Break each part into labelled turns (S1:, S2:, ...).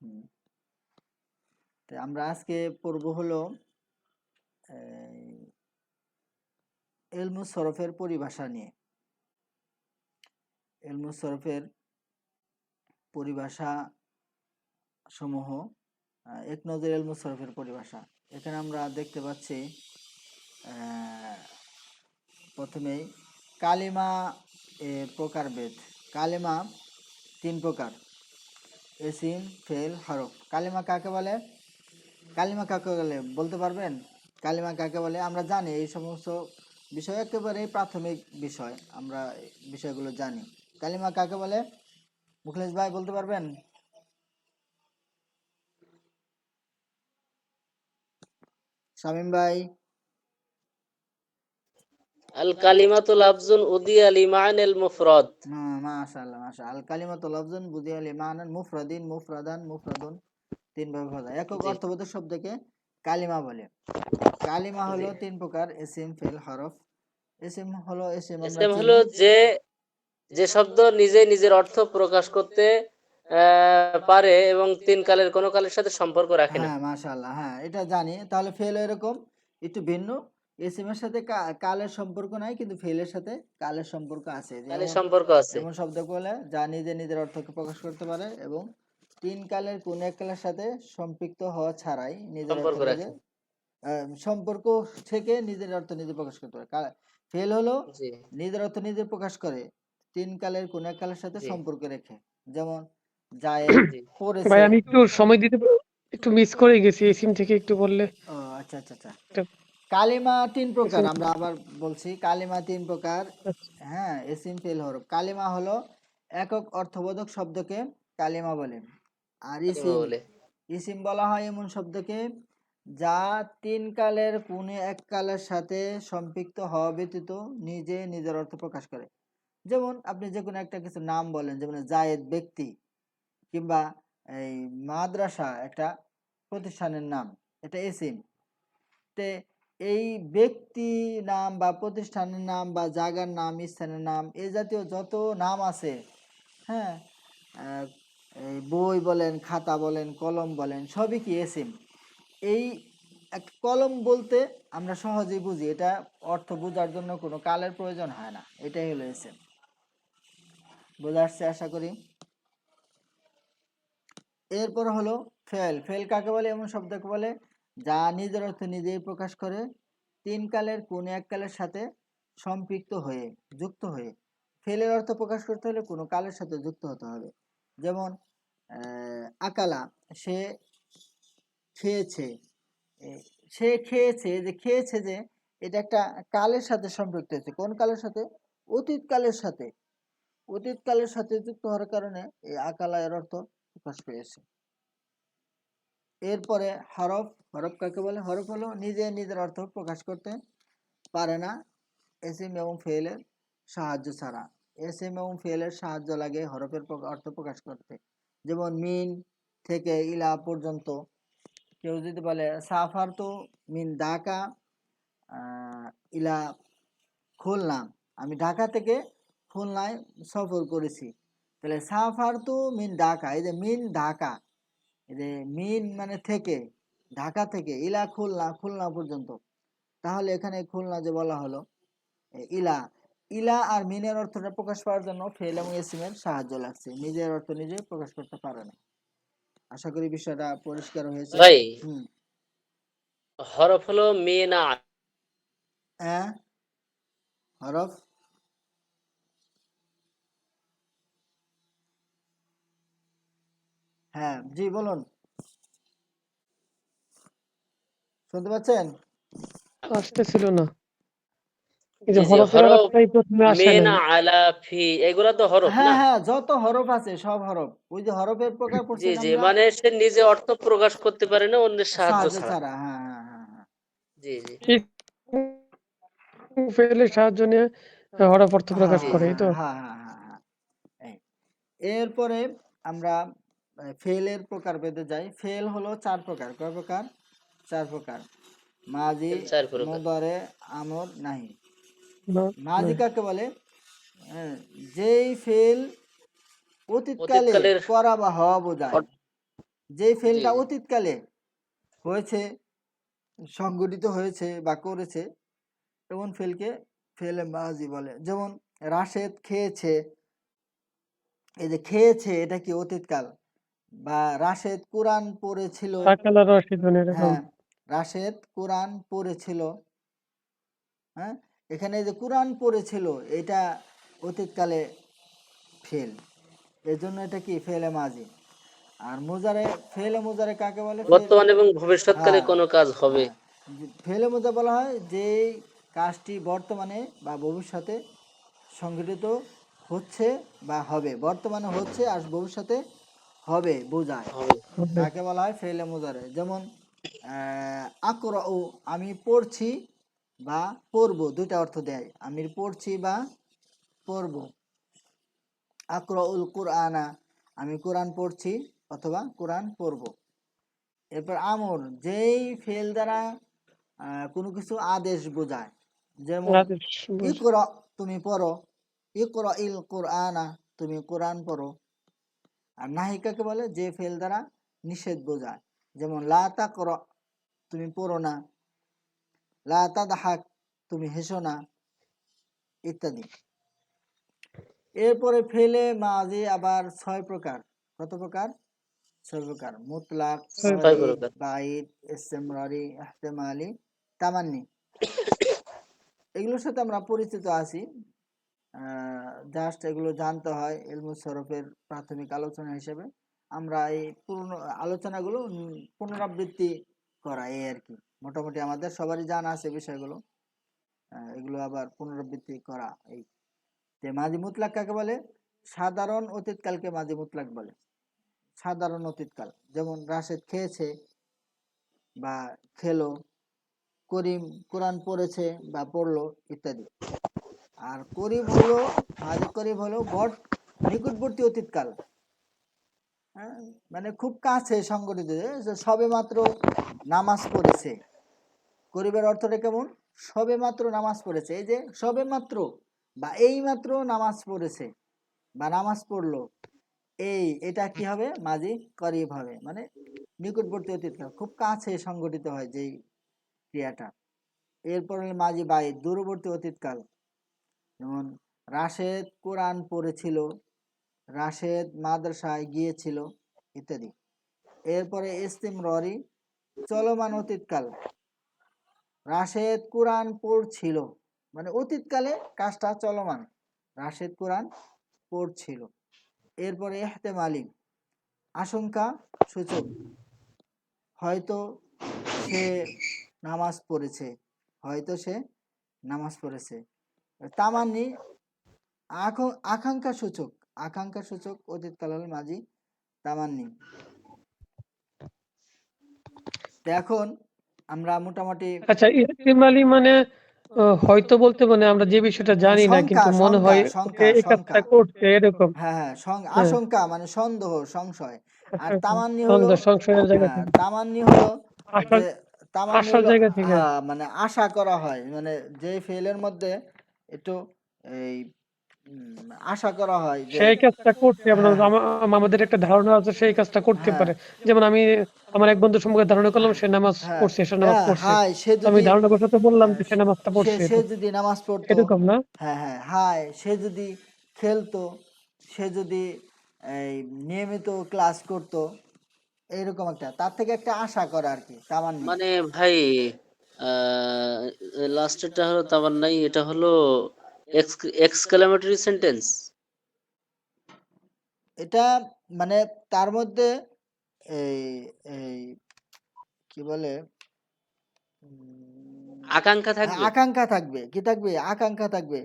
S1: হুম। তো আমরা আজকে পড়ব হলো ইলমুস সরফের পরিভাষা নিয়ে। ইলমুস সরফের পরিভাষা সমূহ, এক নজর ইলমুস সরফের পরিভাষা। এখানে আমরা দেখতে পাচ্ছি প্রথমেই কালিমা প্রকারভেদ। কালিমা 3 প্রকার: ইসিম, ফেল, হরফ। কালিমা কাকে বলে? কালিমা কাকে বলে বলতে পারবেন? কালিমা কাকে বলে? আমরা জানি এই সমস্ত বিষয় একেবারেই প্রাথমিক বিষয়, আমরা বিষয়গুলো জানি। কালিমা কাকে বলে? মুখলেস ভাই বলতে পারবেন? শামীম ভাই?
S2: আল কালিমাতু লাফজুন উদিয়া লিমানিল মুফরাদ।
S1: মাশাআল্লাহ মাশাআল্লাহ। আল কালিমাতু লাফজুন বুদিয়া লিমানান মুফরাদিন মুফরাদান মুফরাদুন, 3 ভাবে বলা যায়। একক অর্থবোধক শব্দকে কালিমা বলে। কালিমা হলো 3 প্রকার: ইসিম, ফেল, হরফ। ইসিম হলো আমরা
S2: ইসম হলো
S1: চিনি।
S2: যে যে শব্দ নিজে নিজের অর্থ প্রকাশ করতে পারে এবং 3 কালের কোনো কালের সাথে সম্পর্ক রাখে না।
S1: হ্যাঁ মাশাআল্লাহ, হ্যাঁ এটা জানি। তাহলে ফেল এরকম একটু ভিন্ন। ইসিমের সাথে কালের সম্পর্ক নাই, কিন্তু ফেলের সাথে কালের সম্পর্ক আছে।
S2: কালের
S1: যেমন
S2: সম্পর্ক আছে।
S1: এমন শব্দ বলে যা নিজে নিজের অর্থকে প্রকাশ করতে পারে এবং 3 কালের কোন এক কালের সাথে সম্পৃক্ত হওয়া ছাড়াই নিজের অর্থ
S2: সম্পর্ক
S1: নিজে
S2: রাখে।
S1: সম্পর্ক থেকে নিজের অর্থ নিজে প্রকাশ করতে পারে। ফেল হলো
S2: জি
S1: নিজের অর্থ নিজে প্রকাশ করে 3 কালের কোন এক কালের সাথে
S2: জি
S1: সম্পর্ক রেখে। যেমন জায়েদ
S2: জি
S1: পড়েছে।
S3: ভাই আমি একটু সময় দিতে একটু মিস করে গেছি, এই সিম থেকে একটু বললে।
S1: ও আচ্ছা আচ্ছা আচ্ছা।
S3: একটা
S1: কালিমা 3 প্রকার,
S3: সিম।
S1: আমরা আবার বলছি কালিমা 3 প্রকার।
S3: আচ্ছা,
S1: হ্যাঁ, ইসিম, ফেল, হরফ। কালিমা হলো একক অর্থবোধক শব্দকে কালিমা বলে। আর
S2: কালিমা
S1: ইসিম,
S2: বলে।
S1: ইসিম বলা হয় এমন শব্দকে যা 3 কালের কোনে এক কালের সাথে সম্পৃক্ত হওয়া ব্যতীত নিজে নিজের অর্থ প্রকাশ করে। যেমন আপনি যে কোনো একটা কিছু নাম বলেন, যেমন জায়েদ ব্যক্তি, কিংবা এই মাদ্রাসা একটা প্রতিষ্ঠানের নাম, এটা ইসিম। তে এই ব্যক্তি নাম বা প্রতিষ্ঠানের নাম বা জায়গার নাম, স্থানের নাম, এই জাতীয় যত নাম আছে, হ্যাঁ, আহ, এই বই বলেন, খাতা বলেন, কলম বলেন, সবই কি এসিম। এই এক কলম বলতে আমরা সহজেই বুঝি, এটা অর্থ বোঝার জন্য কোনো কালের প্রয়োজন হয় না, এটাই হলো এসিম। বোঝা আসছে আশা করি। এরপর হলো ফেল। ফেল কাকে বলে? এমন শব্দকে বলে যা নিজের অর্থ নিজেই প্রকাশ করে 3 কালের কোন এক কালের সাথে সম্পৃক্ত হয়ে, যুক্ত হয়ে। ফেলের অর্থ প্রকাশ করতে হলে কোনো কালের সাথে যুক্ত হতে হবে। যেমন আকালা, সে খেয়েছে। সে খেয়েছে, যে খেয়েছে, যে এটা একটা কালের সাথে সম্পৃক্ত হয়েছে। কোন কালের সাথে? অতীত কালের সাথে। অতীত কালের সাথে যুক্ত হওয়ার কারণে এই আকালা এর অর্থ প্রকাশ পেয়েছে। এরপরে হরফ। হরফ কাকে বলে? হরফ হলো নিজে নিজের অর্থ প্রকাশ করতে পারে না এসিম এবং ফেলের সাহায্য ছাড়া। এসিম এবং ফেলের সাহায্য লাগে হরফের অর্থ প্রকাশ করতে। যেমন মিন থেকে ইলা পর্যন্ত। কেউ যদি বলে সাফার তো মিন ঢাকা ইলা খুলনা, আমি ঢাকা থেকে খুলনায় সফর করেছি, তাহলে সাফার তো মিন ঢাকা, এই যে মিন ঢাকা, এই যে মিন মানে থেকে, ঢাকা থেকে, ইলা খুলনা, খুলনা পর্যন্ত। তাহলে এখানে খুলনা যে বলা হলো, ইলা, ইলা আর মিনের অর্থটা প্রকাশ পাওয়ার জন্য ফেল এবং ইসিমের সাহায্য লাগছে, নিজের অর্থ নিজে প্রকাশ করতে পারে না। আশা করি বিষয়টা পরিষ্কার হয়েছে।
S2: ভাই
S1: হুম।
S2: হরফ হলো মিনা।
S1: হ্যাঁ, হরফ। হ্যাঁ জি বলুন, শুনতে পাচ্ছেন?
S3: আসতেছিল না, এই যে
S2: জি জি
S3: হরফের
S2: হরফ
S3: আলাপটাই প্রথমে আসে
S2: মিনা
S3: নাই।
S2: আলা ফি, এগুলা তো হরফ
S1: হ্যাঁ
S2: না?
S1: হ্যাঁ, যত হরফ আছে সব হরফ। ওই যে হরফের প্রকার
S2: জি
S1: পড়ছেন
S2: জি
S1: আমরা
S2: মানে সে নিজে অর্থ প্রকাশ করতে পারে না অন্যের সাহায্য
S1: সাহায্য
S2: ছাড়া।
S1: ছাড়া। হ্যাঁ হ্যাঁ হ্যাঁ হ্যাঁ।
S2: জি জি
S3: ফেলের সাহায্য নিয়ে হরফ অর্থ প্রকাশ
S1: হ্যাঁ
S2: জি
S3: করে,
S2: জি
S3: এই তো।
S1: হ্যাঁ হ্যাঁ হ্যাঁ হ্যাঁ। এরপরে আমরা ফেলের প্রকার ভেদে যাই। ফেল হলো 4 প্রকার। কয় প্রকার? 4 প্রকার: মাজি,
S2: চার প্রকার।
S1: মুদারে, আমর, নাহি।
S3: না,
S1: মাজি
S3: নাই।
S1: কাকে বলে? হ্যাঁ, যেই ফেল অতীতকালে
S2: অতীতকালের
S1: করা বা হওয়া বোঝায়। যেই
S2: জি
S1: ফেলটা
S2: জি
S1: অতীতকালে হয়েছে, সংঘটিত হয়েছে বা করেছে, এমন ফেলকে ফেলে মাজি বলে। যেমন রাশেদ খেয়েছে, এই যে খেয়েছে এটা কি অতীতকাল। বা রাশেদ কোরআন পড়েছিল,
S3: আকালা রশিদুন এরকম।
S1: হ্যাঁ, রাশেদ কোরআন পড়েছিল। হ্যাঁ, এখানে যে কোরআন পড়েছিল এটা অতীতকালে ফেল, এর জন্য এটা কি ফেলে মাজি। আর মুজারে, ফেলে মুজারে কাকে বলে? ফেল,
S2: বর্তমান এবং ভবিষ্যৎকালে
S1: হ্যাঁ,
S2: কোনো কাজ হবে।
S1: হ্যাঁ, ফেলে মুজা বলা হয় যেই কাজটি বর্তমানে বা ভবিষ্যতে সংঘটিত হচ্ছে বা হবে, বর্তমানে হচ্ছে আর ভবিষ্যতে হবে বোঝায়,
S2: হবে।
S3: হবে।
S1: তাকে বলা হয় ফেলে মুজারে। যেমন আকরাউ, আমি পড়ছি বা পড়বো, দুইটা অর্থ দেয়, আমি পড়ছি বা পড়বো। আকরাউল কুরআনা, আমি কোরআন পড়ছি অথবা কোরআন পড়বো। এরপর আমর, যেই ফেল দ্বারা কোনো কিছু আদেশ বোঝায়। যেমন
S3: আদেশ বুঝ-
S1: ইকরা, তুমি পড়ো, ইকরা ইল কুরআনা, তুমি কোরআন পড়ো। আর নাহিকাকে বলে যে ফেল দ্বারা নিষেধ বোঝায়। যেমন লা তাকরা, তুমি পড়ো না। লা তাদহাক, তুমি হেসো না, ইত্যাদি। এরপরে ফেলে মাঝি আবার 6 প্রকার। কত প্রকার? 6 প্রকার। মুতলাক,
S3: ছয়
S2: ছয়
S1: করিব,
S2: প্রকার।
S1: বাইদ, ইসতিমরারি, ইহতিমালি, তামান্নি। এগুলোর সাথে আমরা পরিচিত আছি। জাস্ট এগুলো জানতে হয় ইলমুস সরফের প্রাথমিক আলোচনা হিসেবে। আমরা এই পুরনো আলোচনাগুলো পুনরাবৃত্তি করা, এই আর কি। মোটামুটি আমাদের সবারই জানা আছে বিষয়গুলো, এগুলো আবার পুনরাবৃত্তি করা। এই যে মাজি মুতলাক কাকে বলে? সাধারণ অতীতকালকে মাজি মুতলাক বলে। সাধারণ অতীতকাল, যেমন রাশেদ খেয়েছে বা খেলো, করিম কোরআন পড়েছে বা পড়লো, ইত্যাদি। আর করিব হলো, মাঝে করিব হলো নিকটবর্তী অতীতকাল। হ্যাঁ, মানে খুব কাছে সংগঠিত, যে সবে মাত্র নামাজ পড়েছে। করিবের অর্থটা কেমন? সবে মাত্র নামাজ পড়েছে, এই যে সবে মাত্র বা এই মাত্র নামাজ পড়েছে বা নামাজ পড়লো, এটা কি হবে? মাঝি করিব হবে, মানে নিকটবর্তী অতীতকাল, খুব কাছে সংগঠিত হয় যেই ক্রিয়াটা। এরপরে মাঝি বাই, দূরবর্তী অতীতকাল। যেমন রাশেদ কোরআন পড়েছিল, রাশেদ মাদ্রাসায় গিয়েছিল, ইত্যাদি। এরপরে ইস্তিমররি, চলমান অতীতকাল। রাশেদ কোরআন পড়ছিল, মানে অতীতকালে কাজটা চলমান, রাশেদ কোরআন পড়ছিল। এরপরে ইহতেমালি, আশঙ্কা সূচক, হয়তো সে নামাজ পড়েছে, হয়তো সে নামাজ পড়েছে। তামান্নি, আকাঙ্ক্ষা সূচক, আকাঙ্ক্ষা সূচক অতীতকাল হল মাঝি তামান্নি। তো এখন আমরা মোটামুটি
S3: আচ্ছা, ইহতিমালি মানে হয়তো বলতে মানে আমরা যে বিষয়টা জানি না
S1: শঙ্কা,
S3: কিন্তু মনে
S1: শঙ্কা,
S3: হয়
S1: শঙ্কা,
S3: এই কাজটা
S1: শঙ্কা।
S3: করছে এরকম।
S1: হ্যাঁ, হ্যাঁ,
S3: হ্যাঁ,
S1: আশঙ্কা মানে সন্দেহ, সংশয়। আর
S3: আশঙ্কা,
S1: তামান্নি হলো,
S3: সন্দেহ, সংশয়ের জায়গা
S1: হ্যাঁ,
S3: থেকে,
S1: তামান্নি হলো
S3: আশার
S1: যে, তামান্নি
S3: আশার
S1: হলো,
S3: জায়গা থেকে।
S1: হ্যাঁ, মানে আশা করা হয়, মানে যে ফেলের মধ্যে একটু এই আশা করা হয় যে,
S3: সেই কাজটা করতে আমরা
S1: হ্যাঁ, হ্যাঁ,
S3: আমাদের একটা ধারণা আছে সেই কাজটা করতে
S1: হ্যাঁ,
S3: পারে। যেমন আমি আমার এক বন্ধুর সম্পর্কে ধারণা করলাম সে নামাজ
S1: হ্যাঁ,
S3: পড়ছে, সে নামাজ পড়ছে।
S1: হায় সে
S3: তো আমি
S1: যদি,
S3: ধারণা করতে বললাম যে সে নামাজটা
S1: সে
S3: পড়ছে,
S1: সে
S3: এরকম
S1: যদি নামাজ পড়তো,
S3: এরকম না?
S1: হ্যাঁ, হ্যাঁ, হায় সে যদি খেলতো, সে যদি এই নিয়মিত ক্লাস করতো, এইরকম একটা, তার থেকে একটা আশা করা আর কি, তামান্নি।
S2: মানে ভাই, লাস্টেরটা হলো তামান্নাই, এটা হলো এক্সক্লেমেটরি সেন্টেন্স।
S1: এটা মানে তার মধ্যে এই এই কি বলে,
S2: আকাঙ্ক্ষা
S1: হ্যাঁ,
S2: থাকবে।
S1: আকাঙ্ক্ষা থাকবে, কি থাকবে? আকাঙ্ক্ষা থাকবে,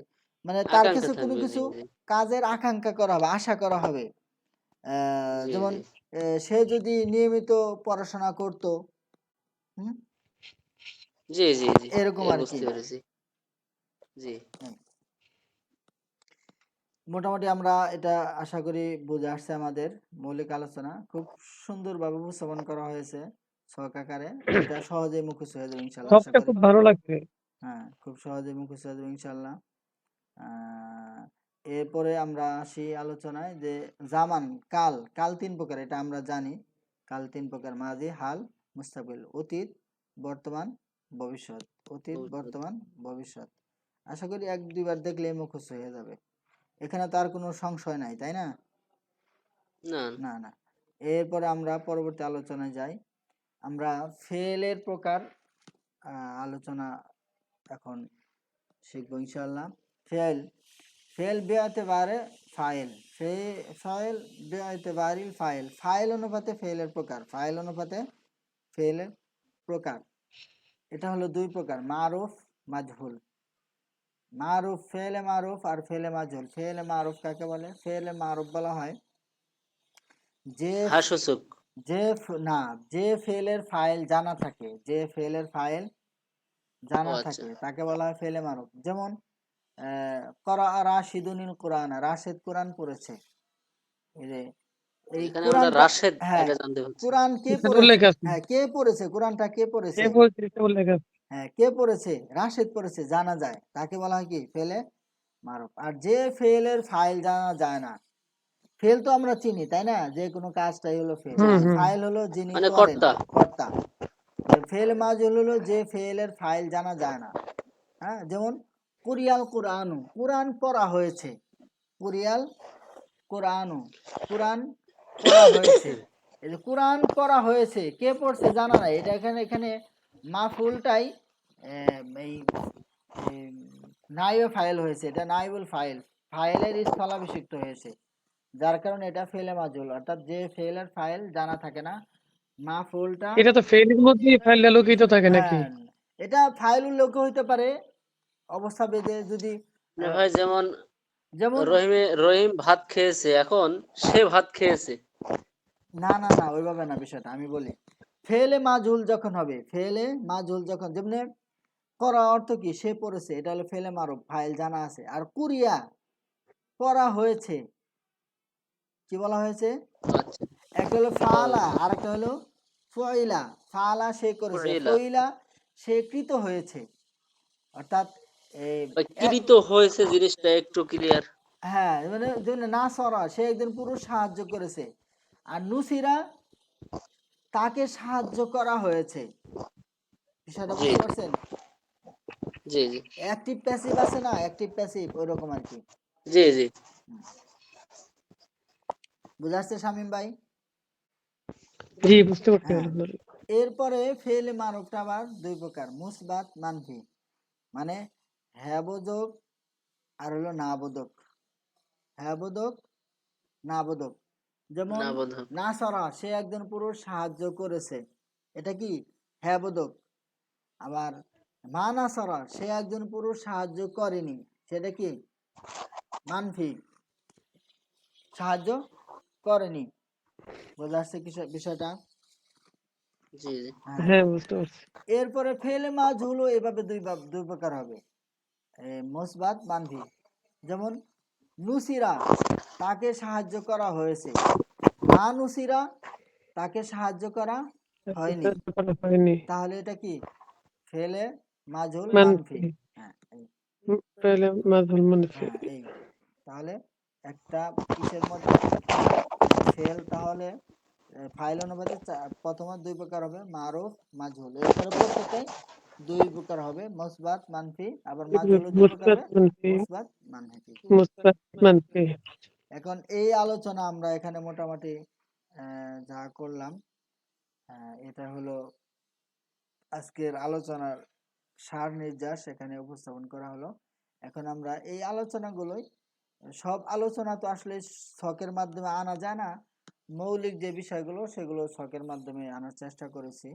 S1: মানে তার
S2: আকাঙ্ক্ষা
S1: কিছু কোনো
S2: থাকবে, জি
S1: কিছু
S2: জি
S1: কাজের আকাঙ্ক্ষা করা হবে, আশা করা হবে।
S2: জি
S1: যেমন
S2: জি
S1: সে যদি নিয়মিত পড়াশোনা করতো, হুম,
S2: জি জি জি
S1: এরকম আর কি।
S2: বুঝতে পেরেছি। জি
S1: হুম, মোটামুটি আমরা এটা আশা করি বুঝে আসছে। আমাদের মৌলিক আলোচনা খুব সুন্দরভাবে উপস্থাপন করা হয়েছে ছক আকারে। এটা সহজেই মুখস্থ হয়ে যাবে ইনশাল্লাহ, আশা
S3: সবটা
S1: করি।
S3: খুব ভালো লাগছে।
S1: হ্যাঁ, খুব সহজেই মুখস্থ হয়ে যাবে ইনশাল্লাহ। আহ, এরপরে আমরা আসি আলোচনায় যে জামান, কাল, কাল 3 প্রকার, এটা আমরা জানি। কাল 3 প্রকার, মাজি, হাল, মুস্তাকবিল, অতীত, বর্তমান, ভবিষ্যৎ। অতীত,
S2: ভবিষ্যৎ।
S1: বর্তমান, ভবিষ্যৎ। আশা করি 1-2 বার দেখলেই মুখস্থ হয়ে যাবে। এখানে তো আর কোনো সংশয় নাই, তাই না?
S2: না,
S1: না, না। এরপরে আমরা পরবর্তী আলোচনায় যাই। আমরা ফেলের প্রকার আলোচনা এখন শিখব ইনশাআল্লাহ। ফেল, ফেল বেআতেবারে ফাইল, ফাইল বেআতেবারিল ফাইল। ফাইল অনুপাতে ফেলের প্রকার, ফাইল অনুপাতে ফেলের প্রকার। এটা হলো 2 প্রকার, মারুফ, মাজহুল। মারুফ, ফেলে মারুফ আর ফেলে মাজহুল। ফেলে মারুফ কাকে বলে? ফেলে মারুফ বলা হয় যে
S2: হাসূচক।
S1: না, যে ফেলের ফাইল জানা থাকে, যে ফেলের ফাইল
S2: ও
S1: জানা
S2: আচ্ছা।
S1: থাকে তাকে বলা হয় ফেলে মারুফ। যেমন করা রাশিদুনিল কোরআন, রাশেদ কোরআন পড়েছে। এই যে এই
S2: এখানে আমরা
S1: কোরআনটা,
S2: রাশেদ
S1: হ্যাঁ,
S2: এটা জানতে পারছি।
S1: কোরআন কে
S3: এখানে
S1: পড়েছে?
S3: উল্লেখ আছে
S1: হ্যাঁ, কে পড়েছে? কোরআনটা কে
S3: কে
S1: পড়েছে?
S3: বলছে, এটা উল্লেখ আছে।
S1: হ্যাঁ, কে পড়েছে? রাশেদ পড়েছে, জানা যায়, তাকে বলা হয় কি? ফেলে মারুফ। আর যে ফেলের ফাইল জানা যায় না, ফেল তো আমরা চিনি, তাই না? যে কোনো কাজটাই হলো ফেল,
S3: হুম
S1: আর
S3: হুম
S1: ফাইল হলো যিনি
S2: মানে
S1: করেন,
S2: কর্তা।
S1: কর্তা। ফেল মাজহুল হলো যে ফেলের ফাইল জানা যায় না। হ্যাঁ, যেমন কুরিয়াল কোরআনু, কোরআন পড়া হয়েছে। কুরিয়াল কোরআনু, কোরআন পড়া হয়েছে। এই যে কোরআন পড়া হয়েছে, কে পড়ছে জানা নাই। এটা এখানে এখানে মাফুলটাই এই নাইবে ফাইল হয়েছে, এটা নাইবুল ফাইল, ফাইলের স্থলাভিষিক্ত হয়েছে, যার কারণে এটা ফেলে মাজহুল, অর্থাৎ যে ফেলের ফাইল জানা থাকে না, মাফুলটা।
S3: এটা তো ফেলের মধ্যেই ফাইলটা লুকিত থাকে নাকি?
S1: হ্যাঁ, এটা ফাইল উল্লেখ হইতে পারে অবস্থা বেঁধে, যদি
S2: মানে ভাই যেমন
S1: যেমন
S2: রহিম ভাত খেয়েছে, এখন সে ভাত খেয়েছে।
S1: না, না, না, ওইভাবে না বিষয়টা, আমি বলি। ফেলে মাজহুল যখন হবে, ফেলে মাজহুল যখন, যেমন করা অর্থ কি? সে পড়েছে, এটা হলো ফেলে মারুফ, ফাইল জানা আছে। আর কুরিয়া পড়া হয়েছে, কি বলা হয়েছে?
S2: আচ্ছা।
S1: একটা হলো ফালা, আর একটা হলো ফইলা। ফালা সে করেছে,
S2: ফুরিলা।
S1: ফইলা সে কৃত হয়েছে। অর্থাৎ এই
S2: ভাই
S1: এক,
S2: কৃত হয়েছে জিনিসটা একটু ক্লিয়ার।
S1: হ্যাঁ, মানে না সরা সে একজন পুরুষ সাহায্য করেছে, আর নুসিরা তাকে সাহায্য করা হয়েছে। বিষয়টা
S2: জি
S1: বুঝতে পারছেন?
S2: জি জি
S1: অ্যাক্টিভ প্যাসিভ আছে না, অ্যাক্টিভ প্যাসিভ, ওই রকম আর কি।
S2: জি জি
S1: বুঝা আসছে শামীম ভাই?
S3: জি, বুঝতে পারছি
S1: হ্যাঁ,
S3: আলহামদুলিল্লাহ।
S1: এরপরে ফেলে মারুফটা আবার 2 প্রকার, মুসবাত, মানফি। মানে হ্যাঁ বোধক আর হলো না বোধক। হ্যাঁ বোধক, না বোধক। যেমন
S2: না বোধক।
S1: নাসরা সে একজন পুরুষ সাহায্য করেছে, এটা কি? হ্যাঁ বোধক। আবার মা নাসরা সে একজন পুরুষ সাহায্য করেনি, সেটা কি? মানফি, সাহায্য করেনি। বোঝা যাচ্ছে বিষয়টা?
S2: জি জি
S1: হ্যাঁ।
S3: হ্যাঁ, বুঝতে পারছি।
S1: এরপরে ফেলে মাজহুল এভাবে দুই প্রকার হবে, মুসবাত, মানফি। যেমন নুসিরা তাকে সাহায্য করা হয়েছে, মা নুসিরা তাকে সাহায্য করা হয়নি।
S3: হয়নি।
S1: তাহলে এটা কি? ফেলে মাজহুল, মানফি।
S3: মানফি।
S1: হ্যাঁ, এই,
S3: ফেলে মাজহুল মানফি।
S1: হ্যাঁ, এই। তাহলে একটা কিসের মধ্যে ফেল, তাহলে ফাইল অনুপাতে প্রথমে 2 প্রকার হবে, মারুফ, মাজহুল। এরপরে প্রত্যেকটাই 2 প্রকার হবে, মুসবাত, মানফি। আবার মাজহুলও 2 প্রকার
S3: মুসবাত
S1: হবে,
S3: মানফি।
S1: মুসবাত, মানফি।
S3: মুসবাত মানফি।
S1: এখন এই আলোচনা আমরা এখানে মোটামুটি যা করলাম, এটা হলো আজকের আলোচনার সার নির্যাস এখানে উপস্থাপন করা হলো। এখন আমরা এই আলোচনাগুলোই, সব আলোচনা তো আসলে ছকের মাধ্যমে আনা যায় না, মৌলিক যে বিষয়গুলো সেগুলো ছকের মাধ্যমে আনার চেষ্টা করেছি।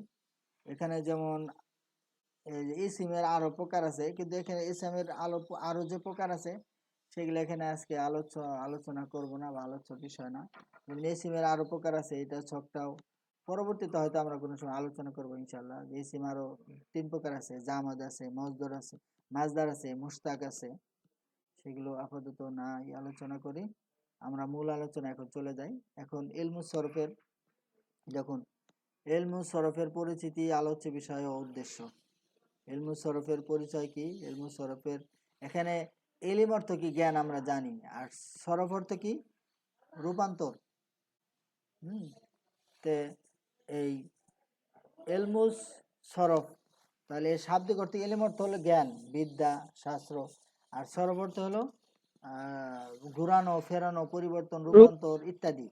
S1: এখানে যেমন এই যে ইসিমের আরো প্রকার আছে, কিন্তু এখানে ইসিমের আরো যে প্রকার আছে সেগুলো এখানে আজকে আলোচনা করব না, বা আলোচ্য বিষয় না। যেমন ইসিমের আরো প্রকার আছে, এটা ছকটাও পরবর্তীতে হয়তো আমরা কোনো সময় আলোচনা করবো ইনশাল্লাহ। ইসিম আরো 3 প্রকার আছে, জামাদ আছে, মজদর আছে, মাজদার আছে, মুশতাক আছে। সেগুলো আপাতত না আলোচনা করি, আমরা মূল আলোচনা এখন চলে যাই। এখন ইলমুস সরফের, দেখুন, ইলমুস সরফের পরিচিতি, আলোচ্য বিষয় ও উদ্দেশ্য। ইলমুস সরফের পরিচয় কি? ইলমুস সরফের, এখানে ইলিম অর্থ কি? জ্ঞান, আমরা জানি। আর সরফ অর্থ কি? রূপান্তর। হুম তে এই এলমুস সরফ, তাহলে এই শাব্দিক অর্থে এলিম অর্থ হলো জ্ঞান, বিদ্যা, শাস্ত্র, আর সরফ অর্থ হলো ঘুরানো, ফেরানো, পরিবর্তন,
S3: রূপ
S1: রূপান্তর ইত্যাদি।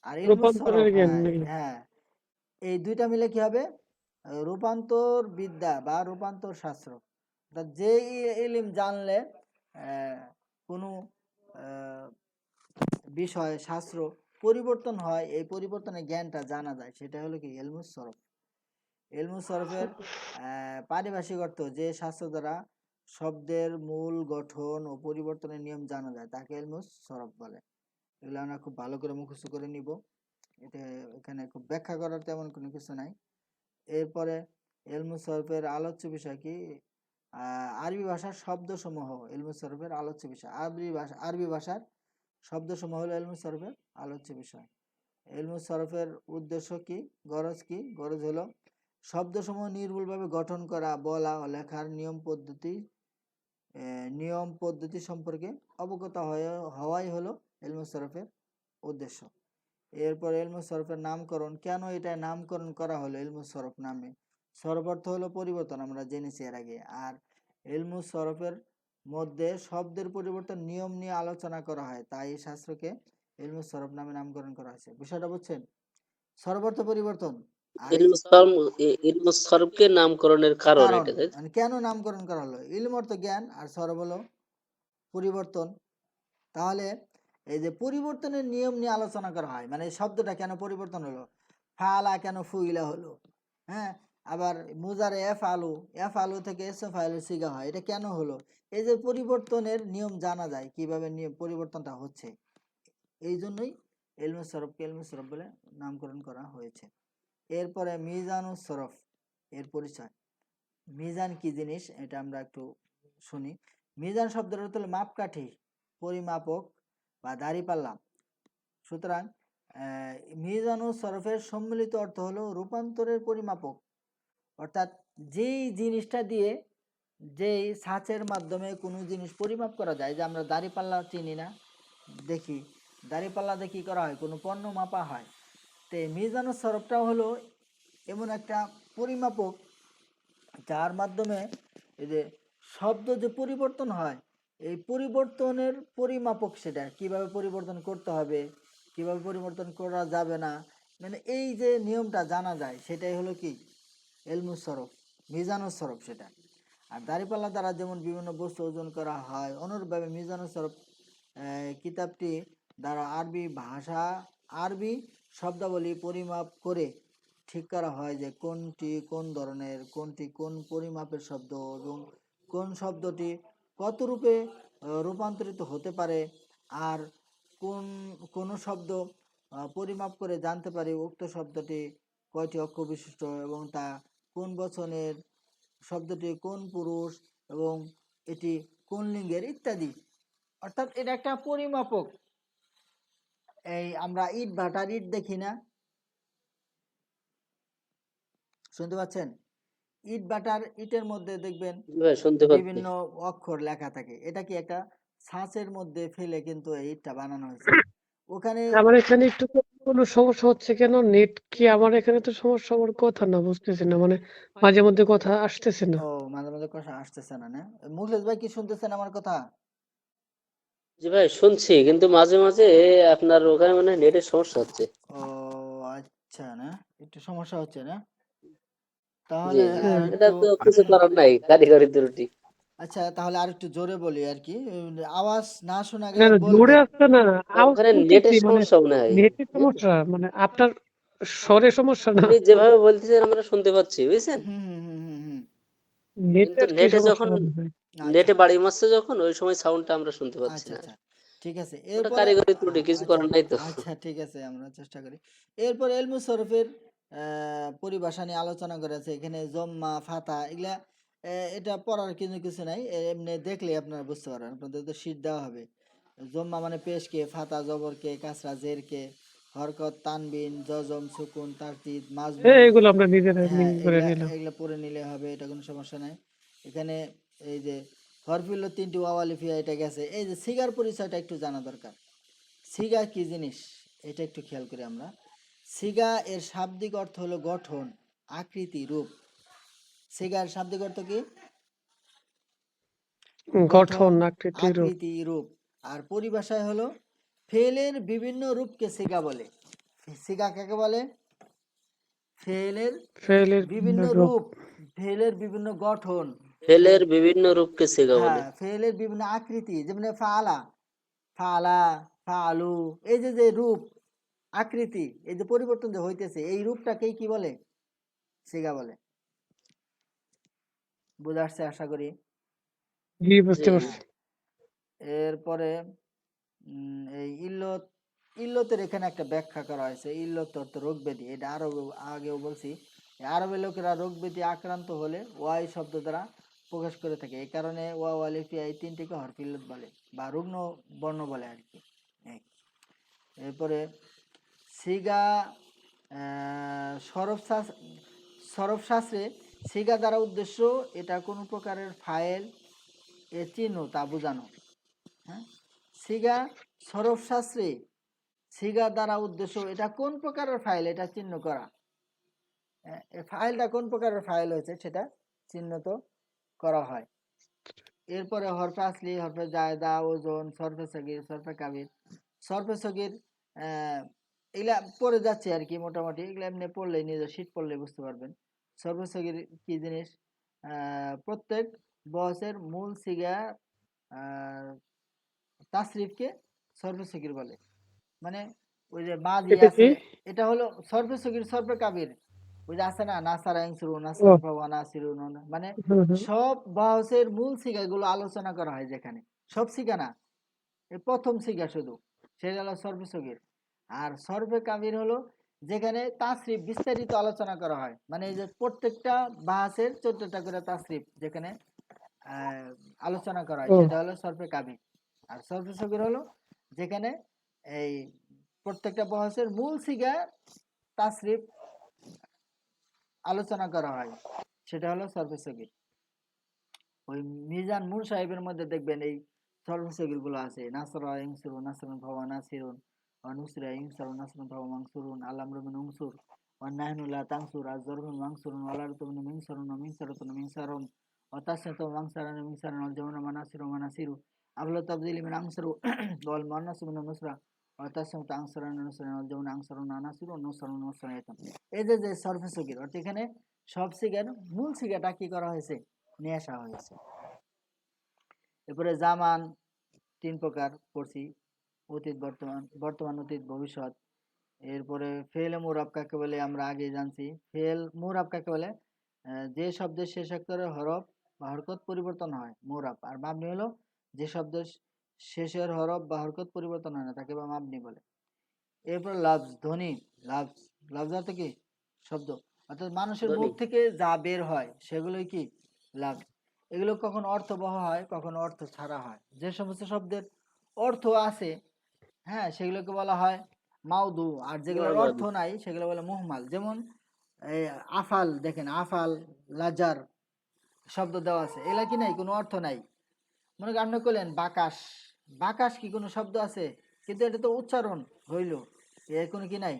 S1: আর ইলমুস
S3: রূপান্তরের
S1: সরফ,
S3: জ্ঞান
S1: হ্যাঁ
S3: নাকি?
S1: হ্যাঁ, এই দুইটা মিলে কি হবে? রূপান্তর বিদ্যা বা রূপান্তর শাস্ত্র। অর্থাৎ যে ইলিম জানলে কোনো বিষয় শাস্ত্র পরিবর্তন হয়, এই পরিবর্তনের জ্ঞানটা জানা যায়, সেটা হলো কি ইলমুস সরফ। ইলমুস সরফের পারিভাষিক অর্থ যে শাস্ত্র দ্বারা শব্দের মূল গঠন ও পরিবর্তনের নিয়ম জানা যায় তাকে ইলমুস সরফ বলে। এগুলো আমরা খুব ভালো করে মুখস্থ করে নিব, এটা এখানে খুব ব্যাখ্যা করার তেমন কোনো কিছু নাই। এরপরে ইলমুস সরফের আলোচ্য বিষয় কি? আরবি ভাষার শব্দসমূহ ইলমুস সরফের আলোচ্য বিষয়। আরবি ভাষার শব্দসমূহ হলো ইলমুস সরফের আলোচ্য বিষয়। ইলমুস সরফের উদ্দেশ্য কি, গরজ কি? গরজ হলো শব্দসমূহ নির্ভুলভাবে গঠন করা, বলা ও লেখার নিয়ম পদ্ধতি সম্পর্কে অবগত হওয়াই হলো ইলমুস সরফের উদ্দেশ্য। এরপর ইলমুস সরফের নামকরণ, কেন এটা নামকরণ করা হলো ইলমুস সরফ নামে? সরফ অর্থ হলো পরিবর্তন, আমরা জেনেছি এর আগে। আর ইলমুস সরফের মধ্যে শব্দের পরিবর্তন নিয়ম নিয়ে আলোচনা করা হয়, তাই এই শাস্ত্রকে ইলমুস সরফ নামে নামকরণ করা হয়েছে। বিষয়টা বুঝছেন? সরফ অর্থ পরিবর্তন, আর এই
S2: ইলমুস সরফকে নামকরণের কারণ
S1: কারণ
S2: এটা, তাই তো?
S1: মানে কেন নামকরণ করা হলো? ইলম অর্থ জ্ঞান আর সরফ হলো পরিবর্তন। তাহলে এই যে পরিবর্তনের নিয়ম নিয়ে আলোচনা করা হয়, মানে শব্দটা কেন পরিবর্তন হলো, ফালা কেন ফুইলা হলো, হ্যাঁ, আবার মুজারে এফ আলু থেকে এসএফ আলু সিগা হয়, এটা কেন হলো? এই যে পরিবর্তনের নিয়ম জানা যায় কিভাবে নিয়ম পরিবর্তনটা হচ্ছে, এই জন্যই ইলমুস সরফকে ইলমুস সরফ বলে নামকরণ করা হয়েছে। এরপরে মিজানুস সরফ এর পরিচয়। মিজান কি জিনিস এটা আমরা একটু শুনি। মিজান শব্দের অর্থ হলো মাপকাঠি, পরিমাপক বা দাঁড়িপাল্লা। সুতরাং মিজান ও সরফের সম্মিলিত অর্থ হলো রূপান্তরের পরিমাপক। অর্থাৎ যেই জিনিসটা দিয়ে, যেই ছাঁচের মাধ্যমে কোনো জিনিস পরিমাপ করা যায়, যে আমরা দাঁড়িপাল্লা চিনি না, দেখি দাঁড়িপাল্লা দিয়ে কী করা হয়, কোনো পণ্য মাপা হয়। তো মিজান ও সরফটাও হলো এমন একটা পরিমাপক যার মাধ্যমে এই যে শব্দ যে পরিবর্তন হয়, এই পরিবর্তনের পরিমাপক, সেটা কিভাবে পরিবর্তন করতে হবে, কিভাবে পরিবর্তন করা যাবে না, মানে এই যে নিয়মটা জানা যায়, সেটাই হলো কি ইলমুস সরফ, মিজানুস সরফ সেটা। আর দাঁড়িপাল্লা দ্বারা যেমন বিভিন্ন বস্তু ওজন করা হয়, অনুরূপভাবে মিজানুস সরফ কিতাবটি দ্বারা আরবি শব্দাবলী পরিমাপ করে ঠিক করা হয় যে কোনটি কোন ধরনের, কোনটি কোন পরিমাপের শব্দ, এবং কোন শব্দটি কত রূপে রূপান্তরিত হতে পারে। আর কোন শব্দ পরিমাপ করে জানতে পারি উক্ত শব্দটি কয়টি অক্ষর বিশিষ্ট, এবং তা কোন বচনের, শব্দটি কোন পুরুষ, এবং এটি কোন লিঙ্গের ইত্যাদি। অর্থাৎ এটা একটা পরিমাপক। এই আমরা ইট ভাটার ইট দেখি না, শুনতে পাচ্ছেন? ইট ভাটার ইটের মধ্যে দেখবেন
S2: ভাই শুনতে পাচ্ছি।
S1: বিভিন্ন অক্ষর লেখা থাকে, এটা কি একটা ছাঁচের মধ্যে ফেলে কিন্তু এই ইটটা বানানো হয়েছে। ওখানে
S3: আমার এখানে একটু কোনো সমস্যা হচ্ছে কেন? নেট কি আমার এখানে তো সমস্যা, আমার কথা না বুঝতেছি না, মানে মাঝে মধ্যে কথা আসতেছে না।
S1: ও মাঝে মাঝে কথা আসতেছে না, না? মুখলেশ ভাই কি শুনতেছেন আমার কথা?
S2: জি ভাই শুনছি, কিন্তু মাঝে মাঝে আপনার ওখানে মানে নেটের সমস্যা হচ্ছে।
S1: ও আচ্ছা, না একটু সমস্যা হচ্ছে, না?
S2: জি
S1: তাহলে
S2: জি,
S1: আর
S3: হ্যাঁ,
S2: এটা
S1: একটু
S2: তো কিছু করার নাই, কারিগরি ত্রুটি।
S1: আচ্ছা, তাহলে আর একটু জোরে বলি আর কি, আওয়াজ না শোনা
S3: না
S1: গেলে
S3: না জোরে
S1: বলবেন।
S3: আসছে না, আওয়াজ
S2: ওখানে
S3: শুনতেছি,
S2: নেটের
S3: মানে
S2: সমস্যা মনে হয়,
S3: নেটের
S2: বুঝলেন?
S3: সমস্যা, মানে আপনার স্বরে সমস্যা না,
S2: আপনি যেভাবে বলতেছেন আমরা শুনতে পাচ্ছি, বুঝছেন?
S1: হুম হুম হুম হুম হুম।
S2: কিন্তু
S3: নেটের কি
S2: নেটে
S3: সমস্যা
S2: যখন
S3: মনে হয়।
S1: আচ্ছা
S2: নেটে বাড়ি মারছে যখন, ওই সময় সাউন্ডটা আমরা শুনতে পাচ্ছি
S1: আচ্ছা
S2: না।
S1: আচ্ছা, ঠিক আছে।
S2: ওটা
S1: এরপরে
S2: কারিগরি ত্রুটি, কিছু
S1: আচ্ছা
S2: করার নাই তো।
S1: আচ্ছা, ঠিক আছে, আমরা চেষ্টা করি। এরপরে এলমু সরফের পরিভাষা নিয়ে আলোচনা করেছে এখানে, জম্মা ফাতা এগুলা এটা পড়ার কিছু কিছু নাই, এমনি দেখলে আপনারা বুঝতে পারবেন, আপনাদের তো শীট দেওয়া হবে। জম্মা মানে পেশকে, ফাতা জবরকে, কাসরা জেরকে, হরকত তানবিন, জজম সুকুন তারতিদ মাজমুন,
S3: এগুলো আমরা নিজেরা
S1: হ্যাঁ
S3: মিল করে
S1: এগুলা
S3: নিলাম।
S1: এগুলা পড়ে নিলে হবে, এটা কোনো সমস্যা নাই। এখানে এই যে হরফিল তিনটি ওয়াওয়ালিফিয়া এটা গেছে। এই যে সিগার পরিচয়টা একটু জানা দরকার। সিগা কি জিনিস এটা একটু খেয়াল করি আমরা। সিগা এর শাব্দিক অর্থ হলো গঠন, আকৃতি, রূপ। সিগার শাব্দিক অর্থ কি?
S3: গঠন,
S1: গঠন,
S3: আকৃতি, রূপ।
S1: আকৃতি, রূপ। আর পরিভাষায় হলো ফেলের বিভিন্ন রূপকে সিগা বলে। সিগা কাকে বলে? ফেলের
S3: ফেলের
S1: বিভিন্ন
S3: রূপ।
S1: রূপ, ফেলের বিভিন্ন গঠন,
S2: ফেলের বিভিন্ন রূপকে সিগা বলে।
S1: হ্যাঁ, ফেলের বিভিন্ন আকৃতি, যেমন ফালা, ফালা, ফালু, এই যে যে রূপ, আকৃতি, এই যে পরিবর্তন যে হইতেছে, এই রূপটাকেই কি বলে? সিগা বলে। বুঝা আসছে আশা করি।
S3: জি,
S2: জি
S3: বুঝতে
S2: জি।
S3: পারছি।
S1: এরপরে এই ইল্লত, ইল্লতের এখানে একটা ব্যাখ্যা করা হয়েছে। ইল্লত অর্থ রোগ ব্যাধি, এটা আরো আগেও বলছি। এই আরবের লোকেরা রোগ ব্যাধি আক্রান্ত হলে ওয়াই শব্দ দ্বারা প্রকাশ করে থাকে। এই কারণে ওয়া ওয়ালিফিয়া এই তিনটিকে হরফ ইল্লত বলে বা রুগ্ন বর্ণ বলে আর কি। এই। এরপরে সিগা, সরফ সরফ শাস্ত্রে সিগা দ্বারা উদ্দেশ্য এটা কোনো প্রকারের ফাইল এর চিহ্ন তা বোঝানো। হ্যাঁ, সিগা সরফ শাস্ত্রে সিগা দ্বারা উদ্দেশ্য এটা কোন প্রকারের ফাইল এটা চিহ্ন করা। ফাইলটা কোন প্রকারের ফাইল হয়েছে সেটা চিহ্নিত করা হয়। এরপরে হরফে আসলি, হরফে জায়দা, ওজন, সরফে সগির, সরফে কাবির। সরফে সগির এগুলা পড়ে যাচ্ছে আর কি, মোটামুটি এগুলা এমনি পড়লেই, নিজের শীট পড়লেই বুঝতে পারবেন। সরফে সগির কি জিনিস? প্রত্যেক বসের মূল সিগা তাসরিফকে সরফে সগির বলে। মানে ওই যে মাজি
S3: এটা কি?
S1: আছে, এটা হলো সরফে সগির, সরফে কাবির। ওই যে আছে না, নাসারা ইনসুরুন,
S3: ও,
S1: নাসরান ফাওয়া নাসিরুন, মানে
S3: হুম, হুম।
S1: সব বাহসের মূল সিগাগুলো আলোচনা করা হয় যেখানে। সব সিগা না, এই প্রথম সিগা শুধু, সেটা হলো সরফে সগির। আর সরফে কাবির হলো যেখানে তাসরিফ বিস্তারিত আলোচনা করা হয়, মানে এই যে প্রত্যেকটা বাহাসের 14টা করে তাসরিফ যেখানে আহ, আলোচনা করা হয়,
S3: ও,
S1: সেটা হলো সরফে কাবির। আর সরফে সগির হলো যেখানে এই প্রত্যেকটা বহসের মূল সিগা তাসরিফ আলোচনা করা হয়, সেটা হলো সরফে সগির। ওই মিজান মুর সাহেবের মধ্যে দেখবেন এই সরফে সগির গুলো আছে। নাসরা ইনসুরুন, নাসরুন ফাওয়া নাসিরুন, ওয়া নুসরা ইনসারুন, নাসরুন ফাওয়া মানসুরুন, আল-আমরু মিন উনসুর, ওয়া নাহনু লা তানসুর, আয-যরফু মানসুরুন, ওয়া লা তুমিনু মিনসারুন, ওয়া মিনসারাতুন মিনসারুন, ওয়া তাসনিতু মানসারান মিনসারান, ওয়াল জামুনা মানাসিরু মানাসিরু, আবলা তাবযিলি মিন আমসারু, ওয়াল মুআন্নাসু মিন নুসরা, ওয়া তাসনিতু আনসারান নুসরান, ওয়াল জামুনা আনসারুন আনাসিরু, ওয়া নুসরান নুসরায়াতান। এই যে যে সরফে সগির অর্থাৎ এখানে সব সিগার মূল সিগাটা কি করা হয়েছে? নিয়ে আসা হয়েছে। এরপরে জামান 3 প্রকার পড়ছি, অতীত, বর্তমান, বর্তমান, অতীত, ভবিষ্যৎ। এরপরে ফেল মুরাব কাকে বলে আমরা আগে জানছি। ফেল মুরাব কাকে বলে? যে শব্দের শেষ অক্ষরে হরফ বা হরকত পরিবর্তন হয় মুরাব। আর মাবনি হলো যে শব্দের শেষের হরফ বা হরকত পরিবর্তন হয় না, তাকে বা মাবনি বলে। এরপর লফজ, ধ্বনি। লফজ, লফজ অর্থ কি? শব্দ, অর্থাৎ মানুষের মুখ
S2: ধ্বনি।
S1: থেকে যা বের হয় সেগুলোই কি? লফজ। এগুলো কখনো অর্থবহ হয়, কখনো অর্থ ছাড়া হয়। যে সমস্ত শব্দের অর্থ আছে, হ্যাঁ, সেগুলোকে বলা হয় মাউদু। আর যেগুলোর
S2: মুআমাদ।
S1: অর্থ নাই সেগুলো বলে মুহমাল। যেমন এই আফাল, দেখেন আফাল, লাজার শব্দ দেওয়া আছে, এগুলা কি নাই, কোনো অর্থ নাই। মনে করেন আপনি করলেন বাকাশ, বাকাশ কি কোনো শব্দ আছে? কিন্তু এটা তো উচ্চারণ হইল, এর কোনো কি নাই,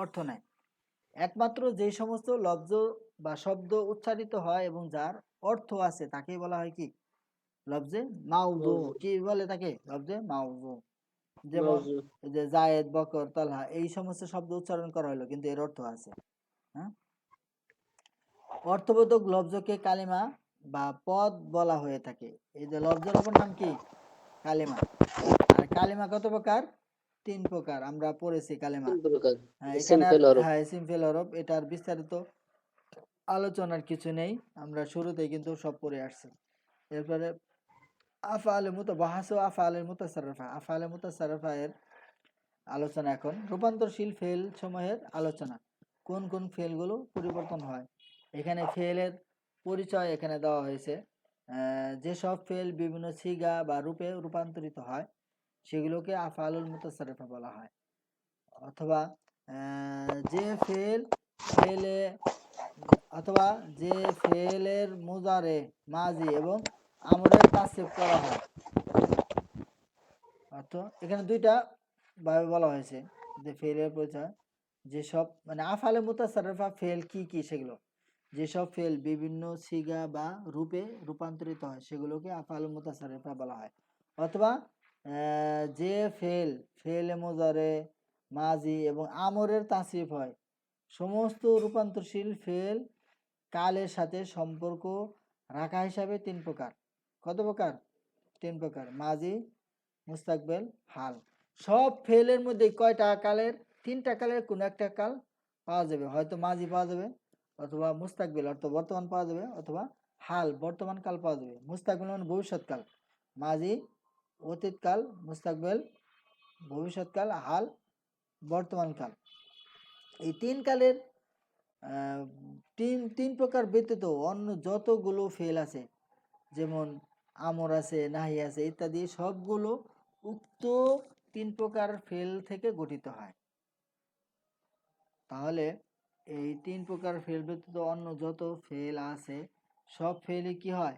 S1: অর্থ নাই। একমাত্র যে সমস্ত লব্জ বা শব্দ উচ্চারিত হয় এবং যার অর্থ আছে তাকেই বলা হয় কি? লব্জে মাউজু।
S2: মওজু।
S1: কি বলে তাকে? লব্জে মাউজু। যেমন
S2: মওজু।
S1: এই যে জায়েদ, বকর, তালহা, এই সমস্ত শব্দ উচ্চারণ করা হলো কিন্তু এর অর্থ আছে। হ্যাঁ, অর্থবোধক লব্জকে কালিমা বা পদ বলা হয়ে থাকে। এই যে লব্জের অপর নাম কি? কালিমা। আর কালিমা কত প্রকার? 3 প্রকার আমরা পড়েছি কালিমা।
S2: 3 প্রকার।
S1: হ্যাঁ,
S2: ইসিম,
S1: এখানে আর,
S2: ফেল, হরফ।
S1: হ্যাঁ, সিম্পল হরফ, এটার বিস্তারিত আলোচনার কিছু নেই, আমরা শুরুতেই কিন্তু সব পড়ে আসছি। এরপরে আফআলে মুতাবাহাস ও আফআলে মুতাসাররিফা। আফআলে মুতাসাররিফা এর আলোচনা এখন। রূপান্তরশীল ফেল সমূহের আলোচনা। কোন কোন ফেলগুলো পরিবর্তন হয়? এখানে ফেলের পরিচয় এখানে দেওয়া হয়েছে। যেসব ফেল বিভিন্ন সিগা বা রূপে রূপান্তরিত হয় সেগুলোকে আফআলুল মুতাসাররিফা বলা হয়। অথবা যে ফেল ফেলে অথবা যে ফেলের মুজারে, মাজি এবং আমরের তাসরিফ করা হয়। অর্থ এখানে দুইটা ভাবে বলা হয়েছে যে ফেলের পরিচয়। যেসব মানে আফআলে মুতাসাররিফা ফেল কি কি সেগুলো, যেসব ফেল বিভিন্ন সিগা বা রূপে রূপান্তরিত হয় সেগুলোকে আফআল মুতাসাররিফা বলা হয়। অথবা যে ফেলে মুজারে, মাজি এবং আমরের তাসরিফ হয়, সমস্ত রূপান্তরশীল ফেল কালের সাথে সম্পর্ক রাখা হিসাবে 3 প্রকার। কত প্রকার? 3 প্রকার। মাজি, মুস্তাকবেল, হাল। সব ফেলের মধ্যে কয়টা কালের? 3টা কালের কোনো একটা কাল পাওয়া যাবে। হয়তো মাজি পাওয়া যাবে, অথবা মুস্তাকবেল অর্থ বর্তমান পাওয়া যাবে, অথবা হাল বর্তমান কাল পাওয়া যাবে। মুস্তাকবেল মানে ভবিষ্যৎকাল, মাজি অতীতকাল, মুস্তাকবেল ভবিষ্যৎকাল, হাল বর্তমানকাল। এই 3 কালের তিন প্রকার ব্যতীত অন্য যতগুলো ফেল আছে, যেমন আমর আছে, নাহি আছে ইত্যাদি, সবগুলো উক্ত 3 প্রকার ফেল থেকে গঠিত হয়। তাহলে এই 3 প্রকার ফেল ব্যতীত অন্য যত ফেল আছে সব ফেলই কি হয়?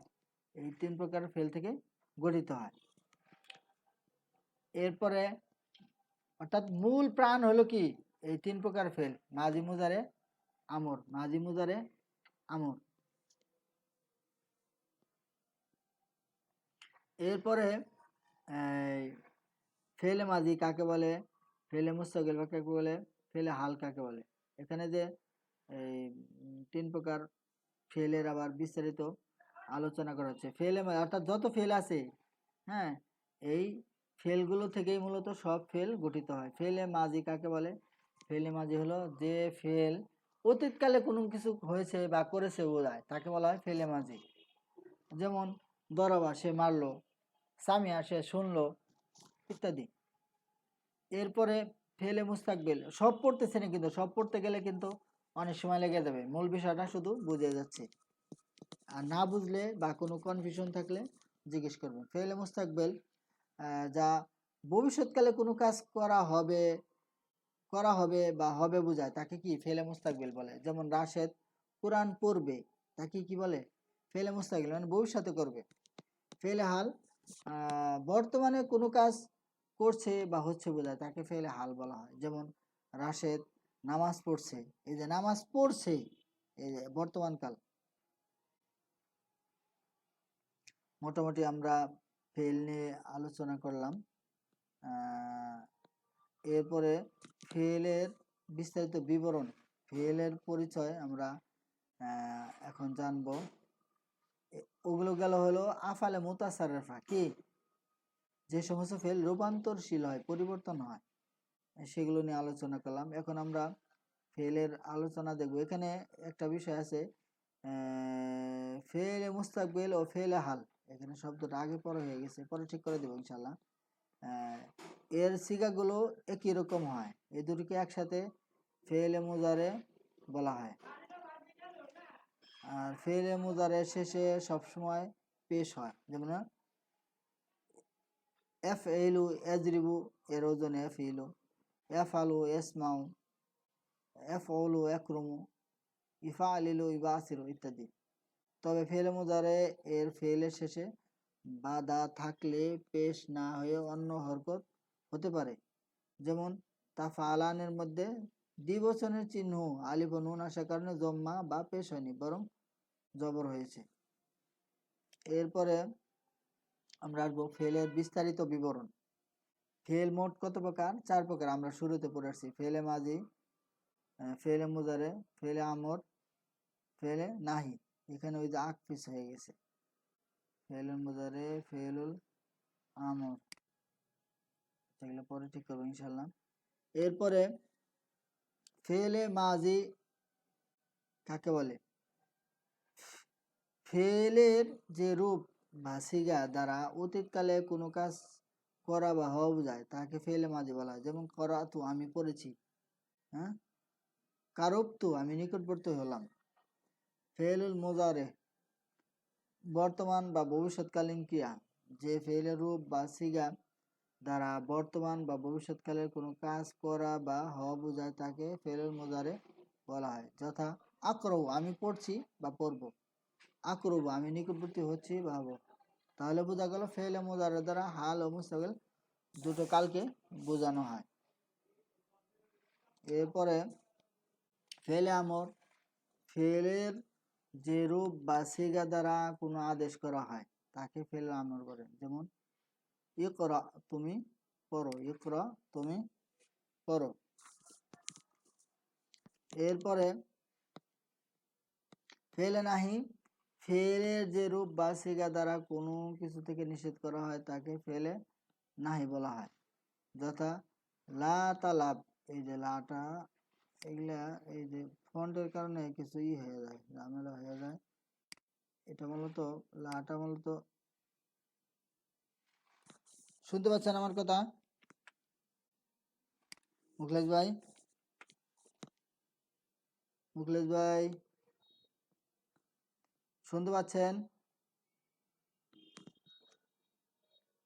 S1: এই 3 প্রকার ফেল থেকে গঠিত হয়। এরপরে অর্থাৎ মূল প্রাণ হলো কি? এই 3 প্রকার ফেল, মাজি মুজারে আমর, মাজি মুজারে আমর। এরপরে ফেলে মাজি কাকে বলে, ফেলে মুস্তাকিল কাকে বলে, ফেলে হাল কাকে বলে। এখানে যে এই 3 প্রকার ফেলের আবার বিস্তারিত আলোচনা করা হচ্ছে। ফেলে অর্থাৎ যত ফেল আছে, হ্যাঁ, এই ফেলগুলো থেকেই মূলত সব ফেল গঠিত হয়। ফেলে মাজি কাকে বলে? ফেলে মাজি হলো যে ফেল অতীতকালে কোনো কিছু হয়েছে বা করেছে বোঝায়, তাকে বলা হয় ফেলে মাজি। যেমন দরবা সে মারলো, সামিয়া সে শুনলো ইত্যাদি। এরপরে ফেলে মুস্তাকবিল, সব পড়তেছে না, কিন্তু সব পড়তে গেলে কিন্তু অনেক সময় লেগে যাবে। মূল বিষয়টা শুধু বুঝে যাচ্ছে, আর না বুঝলে বা কোনো কনফিউশন থাকলে জিজ্ঞেস করবেন। ফেলে মুস্তাকবিল যা ভবিষ্যৎকালে কোনো কাজ করা হবে বা হবে বোঝায়, তাকে কি ফেলে মুস্তাকবিল বলে। যেমন রাশেদ কোরআন পড়বে, তাকে কি বলে? ফেলে মুস্তাকবিল, মানে ভবিষ্যতে করবে। ফেলে হাল বর্তমানে কোনো কাজ করছে বা হচ্ছে বোঝায়, তাকে ফেলে হাল বলা হয়। যেমন রাশেদ নামাজ পড়ছে, এই যে নামাজ পড়ছে, এই যে বর্তমান কাল। মোটামুটি আমরা ফেল নিয়ে আলোচনা করলাম। এরপরে ফেলের বিস্তারিত বিবরণ, ফেলের পরিচয় আমরা এখন জানবো। ওগুলো গেল হলো আফালে মুতাসাররিফা, কি যে সমস্ত ফেল রূপান্তরশীল হয়, পরিবর্তন হয়, সেগুলো নিয়ে আলোচনা করলাম। এখন আমরা ফেলের আলোচনা দেখব। এখানে একটা বিষয় আছে, ফেলে মুস্তাকবিল ও ফেলে হাল। এখানে শব্দটা আগে পরে হয়ে গেছে, পরে ঠিক করে দেবো ইনশাল্লাহ। এর সিগাগুলো একই রকম হয়, এই দুটিকে একসাথে ফেলে মুজারে বলা হয়। আর ফেলে মুজারের শেষে সবসময় পেশ হয়। যেমন এফ এলু এজরিবু, এর ওজন এফ ইলু, এফ আলু এসমাউ, এফ ওলু একরমু, ইফা আলিলু ইবাসিরু ইত্যাদি। তবে ফেলে মুজারে এর ফেলের শেষে বাধা থাকলে পেশ না হয়ে অন্য হরকত হতে পারে। যেমন তাফালানের মধ্যে দ্বিবচনের চিহ্ন আলিফ ও নুন আসার কারণে জম্মা বা পেশ হয়নি, বরং জবর হয়েছে। এরপরে আমরা আসবো ফেলের বিস্তারিত বিবরণ। ফেল মোট কত প্রকার? 4 প্রকার। আমরা শুরুতে পড়ে আসছি, ফেলে মাজি, ফেলে মুজারে, ফেলে আমর, ফেলে নাহি। এখানে ওই যে আকফিস হয়ে গেছে, ফেলে মুজারে, ফেলুল আমর, সেগুলো পরে ঠিক করবো ইনশাল্লাহ। এরপরে ফেলে মাজি কাকে বলে? ফেলের যে রূপ বা সিগা দ্বারা অতীতকালে কোনো কাজ করা বা হওয়া বোঝায়, তাকে ফেলে মাজি বলা হয়। যেমন করাতু, আমি পড়েছি, হ্যাঁ। কারবতু, আমি নিকটবর্তী হলাম। ফেলুল মুজারে, বর্তমান বা ভবিষ্যৎকালীন ক্রিয়া। যে ফেলের রূপ বা সিগা দ্বারা বর্তমান বা ভবিষ্যৎকালের কোনো কাজ করা বা হওয়া বোঝায়, তাকে ফেলুল মুজারে বলা হয়। যথা আকরউ, আমি পড়ছি বা পড়ব, আকরব, আমি নিকটবর্তী হচ্ছি বা হব। তাহলে বোঝা গেল ফেলে মুজারে দ্বারা হাল ও মুস্তাকবিল দুটো কালকে বোঝানো হয়। এরপরে ফেলে আমর, ফেলের যে রূপ বা সিগা দ্বারা কোনো আদেশ করা হয় তাকে ফেলে আমর বলে। যেমন ইকরা, তুমি পড়ো, ইকরা তুমি পড়ো। এরপরে ফেলে নাহি, ফেলের যে রূপ বা সিগা দ্বারা কোনো কিছু থেকে নিষেধ করা হয় তাকে ফেলে নাহি বলা হয়। যথা লা তালাব, এই যে লাটা, এগুলা এই যে ফন্টের কারণে কিছু হয়ে যায়, ঝামেলা হয়ে যায়। এটা মূলত লাটা মূলত, শুনতে পাচ্ছেন আমার কথা মুখলেশ ভাই? মুখলেশ ভাই শুনতে পাচ্ছেন?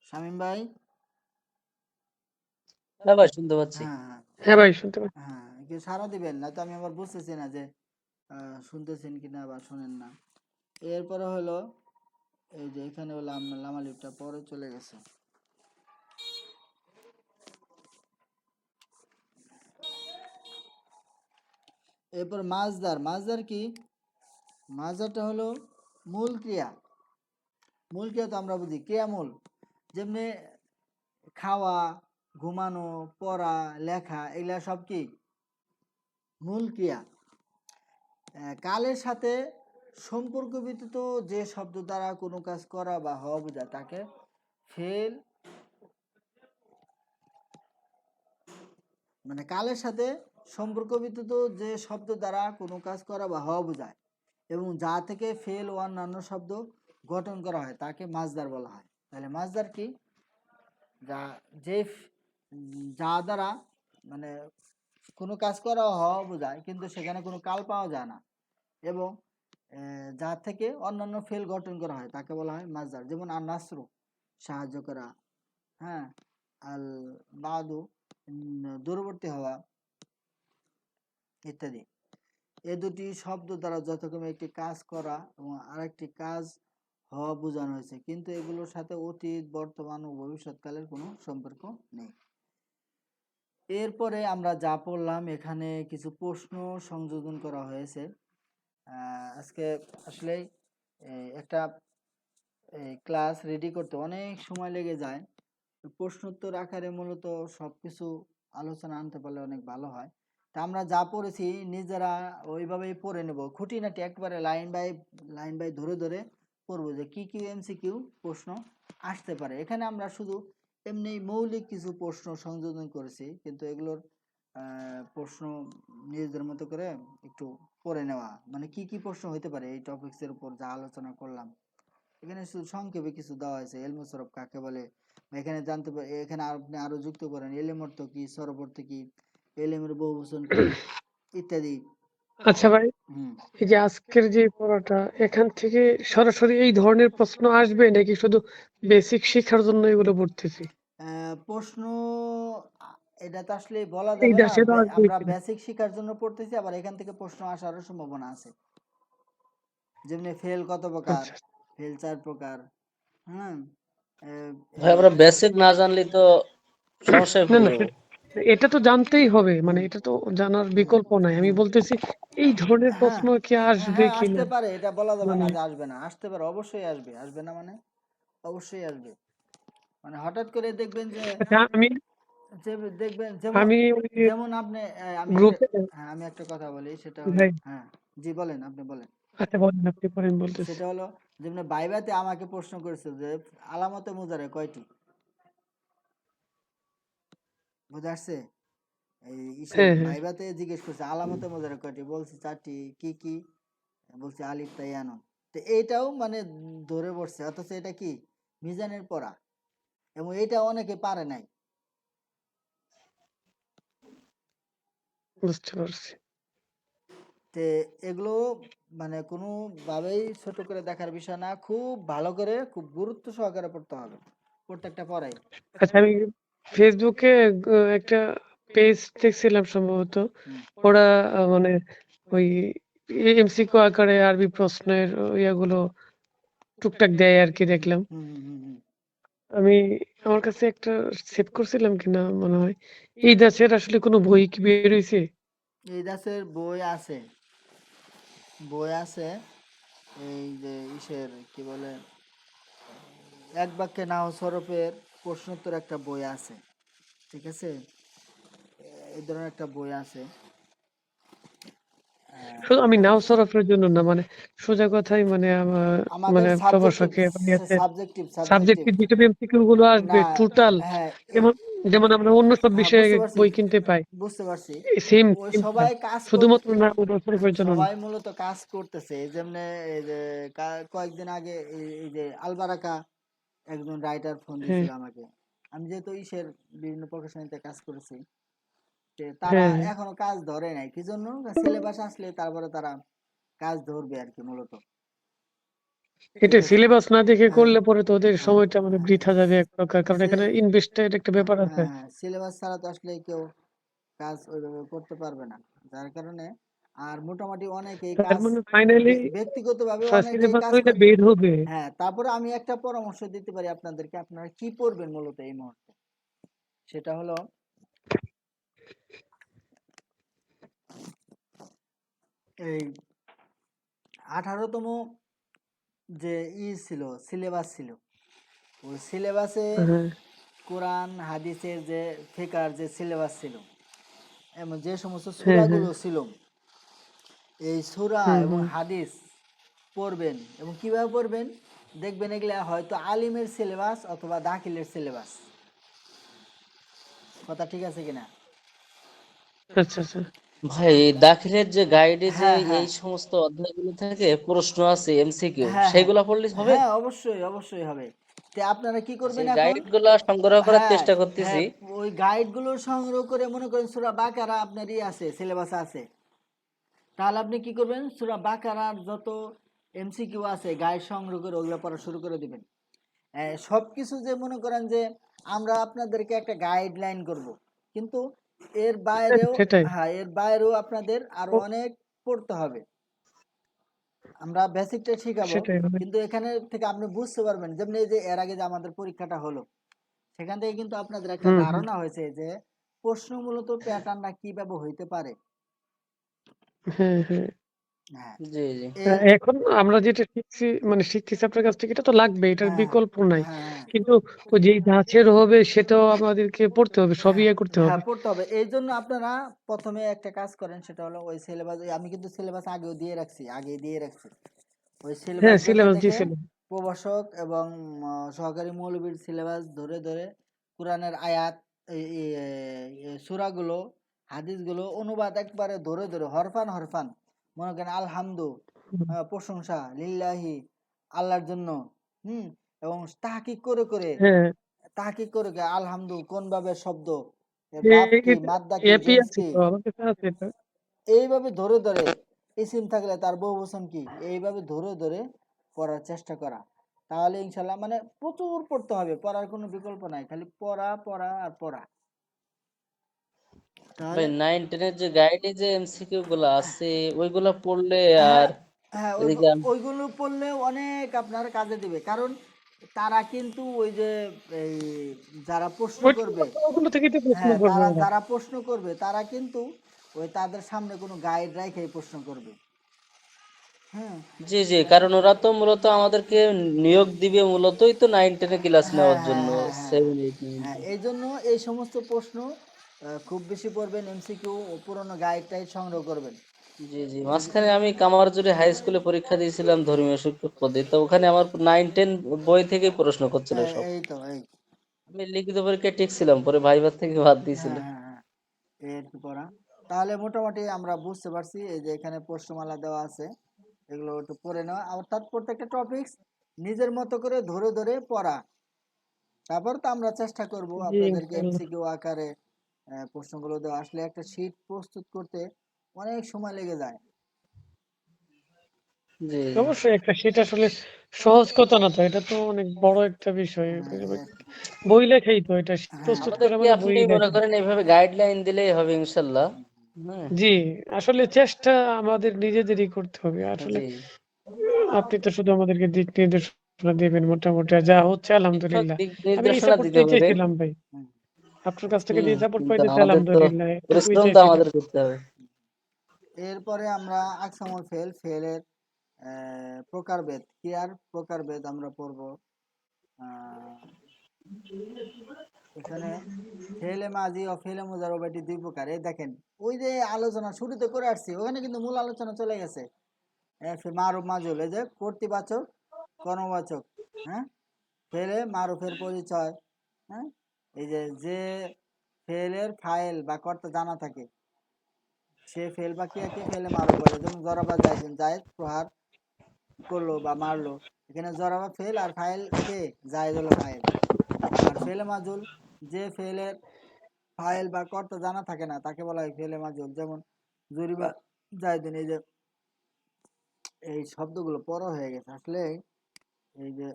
S1: শামীম ভাই?
S2: হ্যাঁ ভাই, শুনতে পাচ্ছি।
S1: হ্যাঁ হ্যাঁ
S3: হ্যাঁ ভাই শুনতে পাচ্ছি।
S1: হ্যাঁ, একটু সাড়া দিবেন, না তো আমি আবার বুঝতেছি না যে শুনতেছেন কিনা বা শোনেন না। এরপরে হলো এই যে এখানে হলো আপনার লামালিপটা পরে চলে গেছে। এরপর মাজদার, মাজদার কি? মাজদারটা হলো মূল ক্রিয়া। মূল ক্রিয়া তো আমরা বুঝি ক্রিয়ামূল, যেমনি খাওয়া, ঘুমানো, পড়া, লেখা, এগুলা সব কি মূল ক্রিয়া। কালের সাথে সম্পর্ক ব্যতীত যে শব্দ দ্বারা কোনো কাজ করা বা হওয়া বোঝায় তাকে ফেল, মানে কালের সাথে সম্পর্ক ব্যতীত যে শব্দ দ্বারা কোনো কাজ করা বা হওয়া বোঝায় এবং যা থেকে ফেল ও অন্যান্য শব্দ গঠন করা হয় তাকে মাজদার বলা হয়। তাহলে মাজদার কি? যা যে যা দ্বারা মানে কোনো কাজ করা হওয়া বোঝায় কিন্তু সেখানে কোনো কাল পাওয়া যায় না এবং যা থেকে অন্যান্য ফেল গঠন করা হয় তাকে বলা হয় মাজদার। যেমন আর নাসরু, সাহায্য করা, হ্যাঁ, আল বাদু, দূরবর্তী হওয়া ইত্যাদি। এ দুটি শব্দ দ্বারা যথাক্রমে একটি কাজ করা এবং আরেকটি কাজ হওয়া বোঝানো হয়েছে, কিন্তু এগুলোর সাথে অতীত, বর্তমান ও ভবিষ্যৎকালের কোনো সম্পর্ক নেই। এরপরে আমরা যা পড়লাম এখানে কিছু প্রশ্ন সংযোজন করা হয়েছে। আজকে আসলে একটা ক্লাস রেডি করতে অনেক সময় লেগে যায়। প্রশ্নোত্তর আকারে মূলত সবকিছু আলোচনা আনতে পারলে অনেক ভালো হয়। তা আমরা যা পড়েছি নিজেরা ওইভাবেই পড়ে নেব, খুঁটিনাটি একবারে লাইন বাই ধরে ধরে পড়বো যে কি কি এমসিকিউ প্রশ্ন আসতে পারে। এখানে আমরা শুধু এমনি মৌলিক কিছু প্রশ্ন সংযোজন করেছি, কিন্তু এগুলোর প্রশ্ন নিজেদের মতো করে একটু পড়ে নেওয়া, মানে কি কি প্রশ্ন হইতে পারে এই টপিকসের উপর যা আলোচনা করলাম। এখানে শুধু সংক্ষেপে কিছু দেওয়া হয়েছে, এলমু সরফ কাকে বলে, এখানে জানতে পারে, এখানে আপনি আরো যুক্ত করেন এলেম অর্থ কি, সরফ অর্থ কি, এলেমের বহুবচন কি ইত্যাদি।
S3: আচ্ছা ভাই,
S1: হুম।
S3: এই যে আজকের যে পড়াটা, এখান থেকে সরাসরি এই ধরনের প্রশ্ন আসবে নাকি শুধু বেসিক শেখার জন্য এগুলো পড়তেছি?
S1: প্রশ্ন এটা তো আসলে বলা
S3: এই
S1: যাবে না।
S3: দেশে তো আসবে
S1: আমরা
S3: কিনা।
S1: বেসিক শিখার জন্য পড়তেছি, আবার এখান থেকে প্রশ্ন আসারও সম্ভাবনা আছে। যেমনি ফেল কত প্রকার,
S3: আচ্ছা
S1: ফেল 4 প্রকার। হুম।
S2: ভাই, আমরা বেসিক না জানলে তো সমস্যায়
S3: না
S2: পড়ে
S3: না
S2: যাবো।
S3: এটা তো জানতেই হবে, মানে
S1: হুম
S3: এটা তো জানার
S1: হুম
S3: বিকল্প নাই। আমি
S1: হুম।
S3: বলতেছি এই ধরনের
S1: হ্যাঁ
S3: প্রশ্ন কি আসবে
S1: হ্যাঁ, আসতে
S3: কিনা,
S1: পারে, এটা বলা যাবে
S3: মানে
S1: না যে আসবে না, আসতে পারে, অবশ্যই আসবে। আসবে না মানে অবশ্যই আসবে। মানে হঠাৎ করে দেখবেন যে
S3: আচ্ছা আমি
S1: যে দেখবেন যেমন,
S3: আমি ওই
S1: যেমন আপনি আমি একটা,
S3: গ্রুপে,
S1: হ্যাঁ আমি একটা কথা বলি, সেটা হলো,
S3: ভাই
S1: হ্যাঁ জি বলেন, আপনি বলেন।
S3: আচ্ছা বলেন, আপনি পরে আমি বলতেছি।
S1: সেটা হলো যেমন বাইবাতে আমাকে প্রশ্ন করেছে যে আলামতে মুজারে কয়টি, বুঝে আসছে? এই ইসে
S3: হ্যাঁ হ্যাঁ
S1: বাইবাতে জিজ্ঞেস করছে আলামতে মুজারে কয়টি, বলছি 4টি। কি কি? বলছে আলিফ তাই আনুন। তো এইটাও মানে ধরে পড়ছে, অথচ এটা কি মিজানের পড়া, এবং এটা অনেকে পারে নাই।
S3: বুঝতে পারছি।
S1: তে এগুলো মানে কোনোভাবেই ছোট করে দেখার বিষয় না, খুব ভালো করে খুব গুরুত্ব সহকারে পড়তে হবে প্রত্যেকটা পড়াই।
S3: আচ্ছা আমি ফেসবুকে একটা পেজ দেখছিলাম সম্ভবত,
S1: হুম
S3: ওরা মানে ওই এমসিকিউ আকারে আরবি প্রশ্নের ইয়েগুলো টুকটাক দেয় আর কি
S1: হুম
S3: দেখলাম।
S1: হুম হুম হুম হুম।
S3: আমি আমার কাছে একটা সেভ করছিলাম কিনা মনে হয়। এই দাসের আসলে কোনো বই কি বের হইছে?
S1: এই দাসের বই আছে এই যে ইসের কি বলে এক বাক্যে নাহু সরফের প্রশ্নোত্তর একটা বই আছে, ঠিক আছে? এই ধরনের একটা বই আছে।
S3: শুধু আমি নাও সরফের জন্য না, মানে সোজা কথাই মানে
S1: আমাদের
S3: মানে
S1: সাবজেক্টিভ
S3: প্রভাষকে আছে
S1: সাবজেক্টিভ সাবজেক্টিভ
S3: সাবজেক্টিভ যেসব এমসিকিউ গুলো আসবে
S1: না,
S3: টোটাল,
S1: হ্যাঁ
S3: যেমন যেমন আমরা অন্য সব
S1: হ্যাঁ
S3: বিষয়ে
S1: বুঝতে পারছি,
S3: বই কিনতে পাই,
S1: বুঝতে পারছি।
S3: সেম
S1: ওই
S3: সেমটা
S1: সবাই কাজ
S3: শুধুমাত্র নাও সরফের জন্য না।
S1: সবাই মূলত কাজ করতেছে এই যেমনে এই যে কয়েকদিন আগে এই যে আলবারাকা একজন রাইটার ফোন
S3: হ্যাঁ
S1: দিয়েছিল আমাকে। আমি যেহেতু ইসের বিভিন্ন প্রকাশনীতে কাজ করেছি, তারা
S3: হ্যাঁ হ্যাঁ,
S1: এখনো কাজ ধরে নাই, কি জন্য? সিলেবাস আসলে তারপরে তারা কাজ ধরবে আর কি মূলত, ঠিক
S3: এটা
S1: আছে?
S3: সিলেবাস না দেখে
S1: হ্যাঁ
S3: করলে পরে তো ওদের
S1: হ্যাঁ
S3: সময়টা মানে
S1: হ্যাঁ
S3: বৃথা যাবে এক প্রকার, কারণ এখানে
S1: সে-
S3: ইনভেস্টের একটা ব্যাপার আছে।
S1: হ্যাঁ হ্যাঁ সিলেবাস ছাড়া তো আসলে কেউ কাজ ওইভাবে করতে পারবে না, যার কারণে আর মোটামুটি অনেকেই
S3: তার
S1: কাজ
S3: মানে ফাইনালি
S1: ব্যক্তিগতভাবে অনেকেই
S3: সিলেবাস
S1: কাজ
S3: হইলে বের হবে।
S1: হ্যাঁ, তারপরে আমি একটা পরামর্শ দিতে পারি আপনাদেরকে, আপনারা কি পড়বেন মূলত এই মুহূর্তে, সেটা হলো এই 18তম যে ছিল সিলেবাস ছিল, ওই সিলেবাসে
S3: হ্যাঁ
S1: কোরআন হাদিসের যে ফিকার যে সিলেবাস ছিল এবং যে সমস্ত
S3: হ্যাঁ হ্যাঁ,
S1: সূরাগুলো ছিল, এই সূরা
S3: হুম
S1: এবং
S3: হুম,
S1: হাদিস পড়বেন। এবং কিভাবে পড়বেন দেখবেন, এগুলা হয়তো আলিমের সিলেবাস অথবা দাখিলের সিলেবাস। কথা ঠিক আছে কিনা?
S3: আচ্ছা আচ্ছা,
S2: ভাই, দাখিলের যে গাইডে যে
S1: হ্যাঁ হ্যাঁ
S2: এই সমস্ত অধ্যায়গুলো থাকে, প্রশ্ন আছে, এমসিকিউ,
S1: হ্যাঁ হ্যাঁ
S2: সেইগুলা পড়লে হবে।
S1: হ্যাঁ অবশ্যই অবশ্যই হবে। তে আপনারা কি করবেন
S2: সেই
S1: এখন?
S2: গাইড গুলা সংগ্রহ করার
S1: হ্যাঁ
S2: চেষ্টা করতেছি।
S1: হ্যাঁ ওই গাইডগুলো সংগ্রহ করে মনে করেন সূরা বাকারা আপনারই আছে, সিলেবাস আছে, তাহলে আপনি কি করবেন, সূরা বাকারার যত এমসিকিউ আছে গাইড সংগ্রহ করে ওগুলো পড়া শুরু করে দিবেন। সবকিছু যে মনে করেন যে আমরা আপনাদেরকে একটা গাইডলাইন করব, কিন্তু এর বাইরেও,
S3: সেটাই।
S1: হ্যাঁ এর বাইরেও আপনাদের আরো
S3: ও,
S1: অনেক পড়তে হবে। আমরা বেসিকটা শিখাবো,
S3: সেটাই মানে,
S1: কিন্তু এখানে থেকে আপনি বুঝতে পারবেন, যেমন এই যে এর আগে যে আমাদের পরীক্ষাটা হলো, সেখান থেকে কিন্তু আপনাদের একটা
S3: হুম হুম,
S1: ধারণা হয়েছে যে প্রশ্ন মূলত প্যাটার্নটা কিভাবে হইতে পারে।
S3: হ্যাঁ হ্যাঁ।
S1: হ্যাঁ
S2: জি জি।
S1: এর
S3: এখন আমরা যেটা শিখছি মানে শিখতেছি আপনার কাছ থেকে, এটা তো লাগবে, এটার
S1: হ্যাঁ
S3: বিকল্প নাই।
S1: হ্যাঁ
S3: কিন্তু ওই যে গাছের হবে সেটাও আমাদেরকে পড়তে হবে, সবই
S1: হ্যাঁ
S3: ইয়ে করতে
S1: হ্যাঁ
S3: হবে।
S1: পড়তে হবে। এই জন্য আপনারা প্রথমে একটা কাজ করেন, সেটা হলো ওই সিলেবাস, আমি কিন্তু সিলেবাস আগে দিয়ে রাখছি, ওই
S3: হ্যাঁ
S1: সিলেবাস দেখে
S3: সিলেবাস
S1: দেখে
S3: দিয়েছিল।
S1: প্রভাষক এবং সহকারী মৌলবীর সিলেবাস ধরে ধরে কোরআনের আয়াত, সূরাগুলো, হাদিসগুলো অনুবাদ একবারে ধরে ধরে হরফান হরফান, মনে করেন আলহামদু,
S3: হুম,
S1: প্রশংসা লিল্লাহি, আল্লাহর জন্য, হুম, এবং তাহকিক করে করে
S3: হ্যাঁ,
S1: আলহামদু কোন ভাবে শব্দ, এর বাপ কি, মাদ্দা কি,
S3: এপি
S1: জেন্স
S3: আছে
S1: কি,
S3: তো আমার কাছে আছে এটা।
S1: এইভাবে ধরে ধরে, ইসিম থাকলে তার বহুবচন কি, এইভাবে ধরে ধরে পড়ার চেষ্টা করা, তাহলে ইনশাল্লাহ মানে প্রচুর পড়তে হবে, পড়ার কোনো বিকল্প নাই, খালি পড়া পড়া আর পড়া,
S2: ভাই,
S1: তাহলে
S2: 9-10 এর যে গাইডে যে এমসিকিউ গুলা আছে, ওইগুলা পড়লে
S1: হ্যাঁ
S2: আর
S1: হ্যাঁ
S2: এদিকে
S1: ওইগুলো পড়লে অনেক আপনার কাজে দিবে, কারণ তারা কিন্তু ওই যে এই যারা প্রশ্ন করবে,
S3: ওগুলো থেকেই তো প্রশ্ন
S1: হ্যাঁ
S3: করবে
S1: তারা
S3: ওরা।
S1: যারা প্রশ্ন করবে তারা কিন্তু ওই তাদের সামনে কোনো গাইড রেখেই প্রশ্ন করবে। হ্যাঁ
S2: জি জি, কারণ ওরা তো মূলত আমাদেরকে নিয়োগ দিবে মূলতই তো 9-10 ক্লাস
S1: হ্যাঁ
S2: নেওয়ার
S1: হ্যাঁ
S2: জন্য,
S1: হ্যাঁ হ্যাঁ
S2: 7-8-9।
S1: হ্যাঁ এই জন্য এই সমস্ত প্রশ্ন খুব বেশি পড়বেন, এমসিকিউ ও পুরোনো গাইড টাইড সংগ্রহ করবেন।
S2: জি জি, মাঝখানে আমি কামারজুরি হাই স্কুলে পরীক্ষা দিয়েছিলাম ধর্মীয় শিক্ষক পদে, তো ওখানে আমার 9-10 বই থেকে প্রশ্ন করছিল সব।
S1: এই তো এই
S2: আমি লিখিত পরীক্ষায় টিকছিলাম, পরে ভাইবার থেকে বাদ দিয়েছিল।
S1: হ্যাঁ হ্যাঁ হ্যাঁ এই আর কি পড়া, তাহলে মোটামুটি আমরা বুঝতে পারছি এই যে এখানে প্রশ্নমালা দেওয়া আছে, এগুলো একটু পড়ে নেওয়া, অর্থাৎ প্রত্যেকটা টপিকস নিজের মতো করে ধরে ধরে পড়া, তারপর তো আমরা চেষ্টা করব
S3: জি
S1: আপনাদেরকে
S3: ইনশাল্লাহ।
S1: এমসিকিউ আকারে প্রশ্নগুলো দেওয়া, আসলে একটা শীট প্রস্তুত করতে অনেক সময় লেগে যায়।
S2: জি জি।
S3: অবশ্যই একটা সেটা আসলে সহজ কথা না, তো এটা তো অনেক বড় একটা বিষয়।
S1: হ্যাঁ এই আর কি।
S3: বই লেখাই তো এটা
S1: হ্যাঁ
S3: প্রস্তুত করা
S2: আমাদেরকে
S3: মানে
S2: আপনি
S3: বই
S2: মনে
S3: লেখা।
S2: করেন এইভাবে গাইডলাইন দিলেই হবে ইনশাল্লাহ। হ্যাঁ।
S3: জি, আসলে চেষ্টা আমাদের নিজেদেরই করতে হবে আসলে।
S2: জি।
S3: আপনি তো শুধু আমাদেরকে দিক নির্দেশনা আপনারা দিবেন মোটামুটি। যা হচ্ছে
S2: শিক্ষক
S3: আলহামদুলিল্লাহ। আমি এই
S2: নির্দেশনা দিতে
S3: সাপোর্টটাই
S2: পারে।
S3: চাইছিলাম ভাই।
S1: হুম,
S3: আপনার কাছ থেকে যে সাপোর্ট
S2: কিন্তু
S3: পাইতেছি
S2: আমাদের তো
S3: আলহামদুলিল্লাহ এটুকুই
S2: পরিশ্রম তো
S3: চাইছিলাম।
S2: আমাদের করতে হবে।
S1: এরপরে আমরা আকসামুল ফেল, ফেলের প্রকারভেদ, ক্রিয়ার প্রকারভেদ আমরা পড়ব। আহ, এখানে ফেলে মাজি ও ফেলে মুজারব এটি দুই প্রকার। এই দেখেন, ওই যে আলোচনা শুরুতে করে আসছি ওখানে কিন্তু মূল আলোচনা চলে গেছে। মারুফ মাজুল, এই যে কর্তৃবাচক কর্মবাচক, হ্যাঁ, ফেলে মারুফের পরিচয়, হ্যাঁ, এই যে যে ফেলের ফাইল বা কর্তা জানা থাকে সে ফেল বা ক্রিয়াকে ফেলে মারুফ বলে। যেমন জরাবা জায়দিন, জায়েদ প্রহার করলো বা মারলো, এখানে জরাবা ফেল আর ফাইল কে, জায়েদ হলো ফাইল। আর ফেলে মাজুল, যে ফেলের ফাইল বা কর্তা জানা থাকে না তাকে বলা হয় ফেলে মাজুল। যেমন জুরিবা জায়দিন, এই যে এই শব্দগুলো পড়া হয়ে গেছে আসলে। এই যে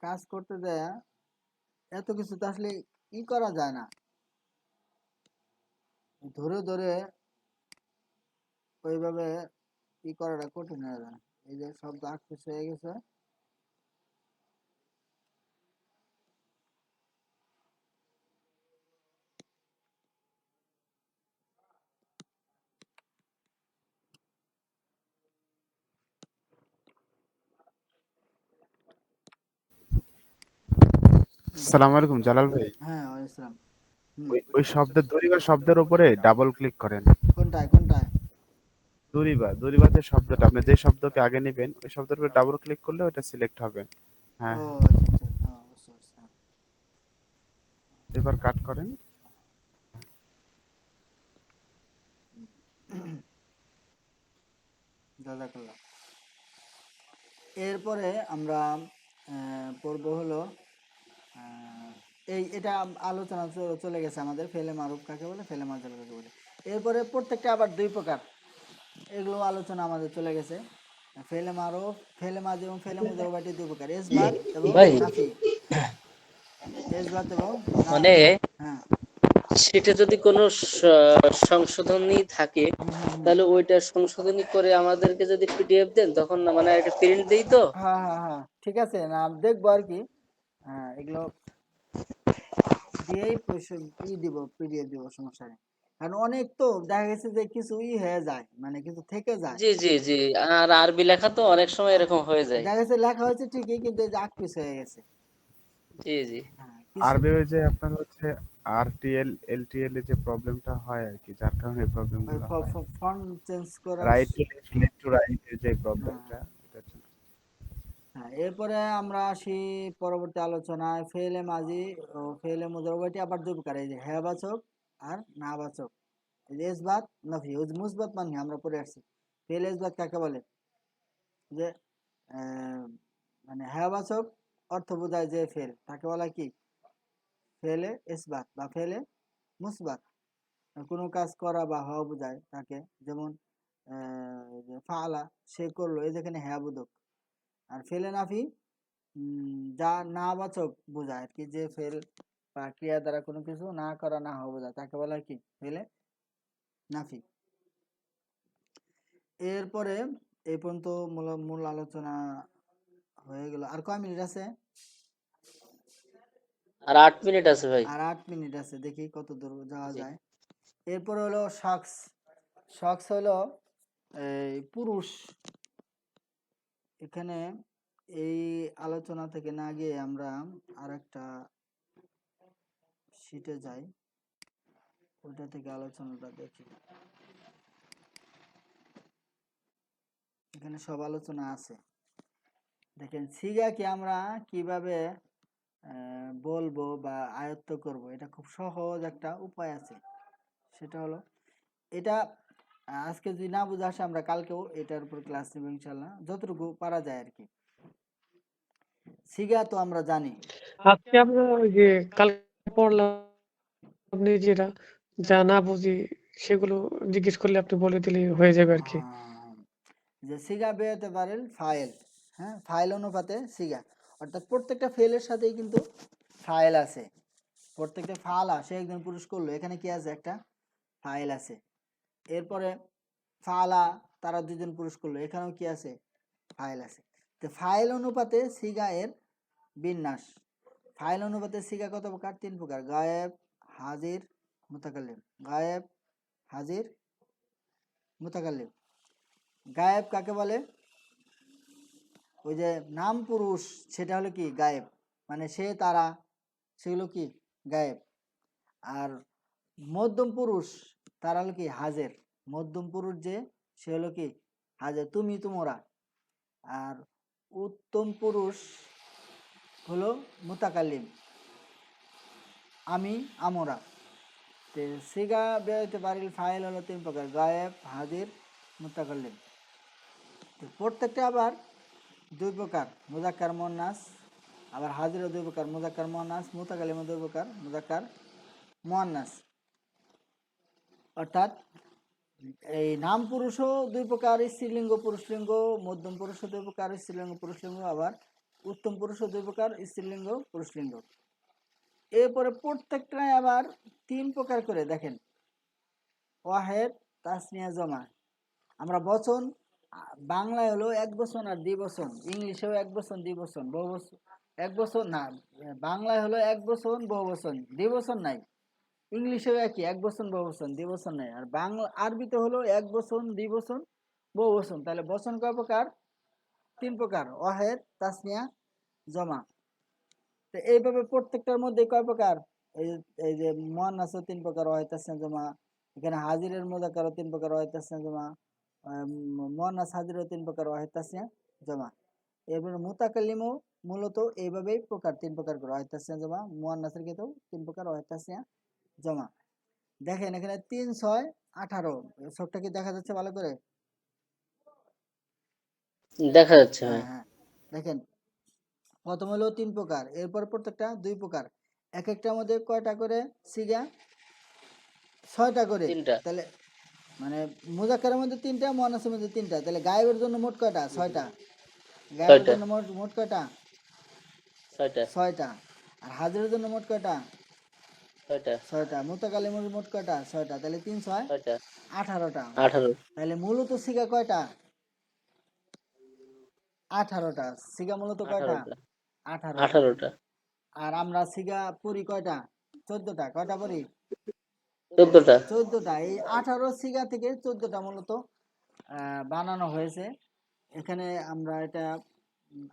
S1: কাজ করতে দেয়া এত কিছু তো আসলে ই করা যায় না, ধরে ধরে ওইভাবে ই করাটা কঠিন হয়ে যায়। এই যে শব্দ আটকে হয়ে গেছে।
S4: সালাম আলাইকুম জালাল ভাই।
S1: হ্যাঁ, ওয়ালাইকুম আসসালাম। হুম,
S4: ওই শব্দের দরিবা শব্দের উপরে ডাবল ক্লিক করেন।
S1: কোনটায় কোনটায়?
S4: দরিবা যে শব্দটা আপনি যে শব্দকে আগে নেবেন ওই শব্দের উপরে ডাবল ক্লিক করলে ওটা সিলেক্ট হবে।
S1: ও
S4: হ্যাঁ,
S1: আচ্ছা আচ্ছা, হ্যাঁ, বুঝতে পারছি।
S4: এবার কাট করেন।
S1: জাযাকাল্লাহ। এরপরে আমরা পড়ব হলো এটা আলোচনা চলে গেছে আমাদের, ফেলে মারুফ কাকে বলে, ফেলে মাজুল কাকে বলে। এরপরে প্রত্যেকটা আবার দুই প্রকার, এগুলো আলোচনা আমাদের চলে গেছে। ফেলে মারুফ, ফেলে মাজি এবং ফেলে মুজাররব এটি দুই প্রকার, ইসবাত এবং
S2: ভাই
S1: নাফি। ইসবাত এবং না,
S2: মানে
S1: হ্যাঁ,
S2: সেটা যদি কোনো সংশোধনী থাকে
S1: হুম হুম হুম,
S2: তাহলে ওইটা সংশোধনী করে আমাদেরকে যদি পিডিএফ দেন তখন না মানে একটা প্রিন্ট দেই তো।
S1: হ্যাঁ হ্যাঁ হ্যাঁ, ঠিক আছে, না দেখবো আর কি। হ্যাঁ, এগুলো দিয়েই দিব, পিডিএফ দিব, সমস্যা নেই। কারণ অনেক তো দেখা গেছে যে কিছু হয়ে যায়, মানে কিছু থেকে যায়।
S2: জি জি জি। আর আরবি লেখা তো অনেক সময়
S1: আহ,
S2: এরকম হয়ে যায়।
S1: দেখা গেছে লেখা হয়েছে ঠিকই কিন্তু এই যে আকপিস হয়ে গেছে।
S2: জি জি।
S1: হ্যাঁ, কিছু
S4: আরবি ওই যে আপনার হচ্ছে আরটিএল এলটিএল এর যে প্রবলেমটা হয় আর কি, যার কারণে এই প্রবলেম
S1: ওই
S4: গুলো হয়।
S1: ফন্ট চেঞ্জ করার
S4: right to left left to right এর যে
S1: হ্যাঁ
S4: প্রবলেমটা এটার জন্য।
S1: হ্যাঁ। এরপরে আমরা আসি পরবর্তী আলোচনায়, ফেলে মাজি ও ফেলে মুজাররব এটি আবার দুই প্রকার, এই যে হ্যাঁ বাচক আর না বাচক। এই যে ইসবাত নাফি, ওই যে মুসবাত মানে আমরা পড়ে আসছি। ফেলে ইসবাত কাকে বলে? যে আহ, মানে হ্যাঁ বাচক অর্থ বোঝায় যে ফেল, তাকে বলা কি ফেলে ইসবাত বা ফেলে মুসবাত। কোনো কাজ করা বা হওয়া বোঝায় তাকে। যেমন যে ফাআলা, সে করলো, এই যেখানে হ্যাঁ বোধক। আর ফেলে নাফি যা না বাচক বোঝায় আর কি, যে ফেল বা ক্রিয়া দ্বারা কোনো কিছু না করা না হওয়া বোঝায় তাকে বলা হয় কি ফেলে নাফি। এরপরে এই পর্যন্ত মূল মূল আলোচনা হয়ে গেল। আর কয় মিনিট আছে?
S2: আর 8 মিনিট আছে ভাই।
S1: আর 8 মিনিট আছে, দেখি কত দূর যাওয়া
S2: জি।
S1: যায়। এরপরে হলো শখস। শখস হলো এই পুরুষ। এখানে এই আলোচনা থেকে না গিয়ে আমরা আর একটা শিটে যাই, ওইটা থেকে আলোচনাটা দেখি। এখানে সব আলোচনা আছে। দেখেন সিগাকে আমরা কিভাবে বলবো বা আয়ত্ত করব, এটা খুব সহজ একটা উপায় আছে। সেটা হলো এটা, আজকে যদি না বুঝে আসে আমরা কালকেও এটার উপর ক্লাস নেব ইনশাল্লাহ, যতটুকু পারা যায় আর কি। সিগা তো আমরা জানি।
S3: আজকে আমরা ওই যে কালকে পড়লাম নিজেরা যা না বুঝি সেগুলো জিজ্ঞেস করলে আপনি বলে দিলেই হয়ে যাবে আরকি।
S1: যে সিগা বেরোতে পারেন ফাইল, হ্যাঁ, ফাইল অনুপাতে সিগা, অর্থাৎ প্রত্যেকটা ফেলের সাথেই কিন্তু ফাইল আছে। প্রত্যেকটা ফালা, সে একজন পুরুষ করলো, এখানে কি আছে একটা ফাইল আছে। এরপরে ফালা, তারা দুজন পুরুষ করলো, এখানেও কি আছে ফাইল আছে। তো ফাইল অনুপাতে সিগা এর বিন্যাস। ফাইল অনুপাতের সিগা কত প্রকার? 3 প্রকার। গায়েব, হাজির, মুতাকাল্লিম। গায়েব, হাজির, মুতাকাল্লিম। গায়েব কাকে বলে? ওই যে নাম পুরুষ, সেটা হলো কি গায়েব, মানে সে তারা, সেগুলো কি গায়েব। আর মধ্যম পুরুষ তারা হলো কি হাজের। মধ্যম পুরুষ যে, সে হলো কি হাজের, তুমি তোমরা। আর উত্তম পুরুষ হলো মুতাকাল্লিম, আমি আমরা। তো সিগা বেরোতে পারিল ফাইল হলো 3 প্রকার। গায়েব, হাজির, মুতাকাল্লিম। তো প্রত্যেকটা আবার 2 প্রকার, মুজাক্কার মুন্নাস। আবার হাজিরও 2 প্রকার, মুজাক্কার মুন্নাস। মুতাকাল্লিমও 2 প্রকার, মুজাক্কার মুন্নাস। অর্থাৎ এই নাম পুরুষও 2 প্রকার, স্ত্রীলিঙ্গ পুরুষলিঙ্গ। মধ্যম পুরুষও 2 প্রকার, স্ত্রীলিঙ্গ পুরুষলিঙ্গ। আবার উত্তম পুরুষও 2 প্রকার, স্ত্রীলিঙ্গ পুরুষলিঙ্গ। এরপরে প্রত্যেকটাই আবার 3 প্রকার করে দেখেন। ওয়াহেদ, তাসনিয়া, জমা। আমরা বচন বাংলায় হলো এক বচন আর দ্বিবচন, ইংলিশেও এক বচন দ্বিবচন, বহু বচন। এক বচন না, বাংলায় হলো এক বচন বহু বচন, দ্বিবচন নাই। ইংলিশেও একই, এক বচন বহু বচন, দ্বিবচন নাই। আর বাংলা আরবিতে হলো এক বচন দ্বিবচন বহু বচন। তাহলে বচন কয় প্রকার? 3 প্রকার। ওয়াহেদ, তাসনিয়া, জমা। তো এইভাবে প্রত্যেকটার মধ্যে কয় প্রকার? এই এই যে মুয়ান্নাসও 3 প্রকার, ওয়াহেদ, তাসনিয়া, জমা। এখানে হাজিরের মুযাক্কারও 3 প্রকার, ওয়াহেদ, তাসনিয়া, জমা। মুয়ান্নাস হাজিরও 3 প্রকার, ওয়াহেদ, তাসনিয়া, জমা। এরপরে মুতাকাল্লিমও মূলত এইভাবেই প্রকার 3 প্রকার করে, ওয়াহেদ, তাসনিয়া, জমা। মুয়ান্নাসের ক্ষেত্রেও 3 প্রকার, ওয়াহেদ, তাসনিয়া, জমা। দেখেন এখানে 3, 6, 18 সবটা কি দেখা যাচ্ছে ভালো করে?
S2: দেখা যাচ্ছে
S1: হ্যাঁ
S2: ভাই।
S1: হ্যাঁ, দেখেন প্রথম হলো 3 প্রকার, এরপর প্রত্যেকটা 2 প্রকার। এক একটার মধ্যে কয়টা করে সিগা? 6টা করে।
S2: 3টা।
S1: তাহলে মানে মুজাক্কারের মধ্যে 3টা, মুয়ান্নাসের মধ্যে 3টা। তাহলে গায়েবের জন্য মোট কয়টা? 6টা। গায়েবের
S2: 6টা।
S1: জন্য মোট কয়টা?
S2: 6টা।
S1: 6টা। আর হাজিরের জন্য মোট কয়টা?
S2: 6টা।
S1: 6টা। মুতাকাল্লিমের মোট কয়টা? 6টা। তাহলে 3, 6,
S2: 6টা।
S1: 18টা।
S2: 18।
S1: তাহলে মূলত সিগা কয়টা? 18টা। সিগা মূলত কয়টা?
S2: 18টা।
S1: 18টা।
S2: 18টা।
S1: আর আমরা সিগা পড়ি কয়টা? 14টা। কয়টা পড়ি?
S2: 14টা।
S1: 14টা। এই 18 সিগা থেকে 14টা মূলত বানানো হয়েছে। এখানে আমরা এটা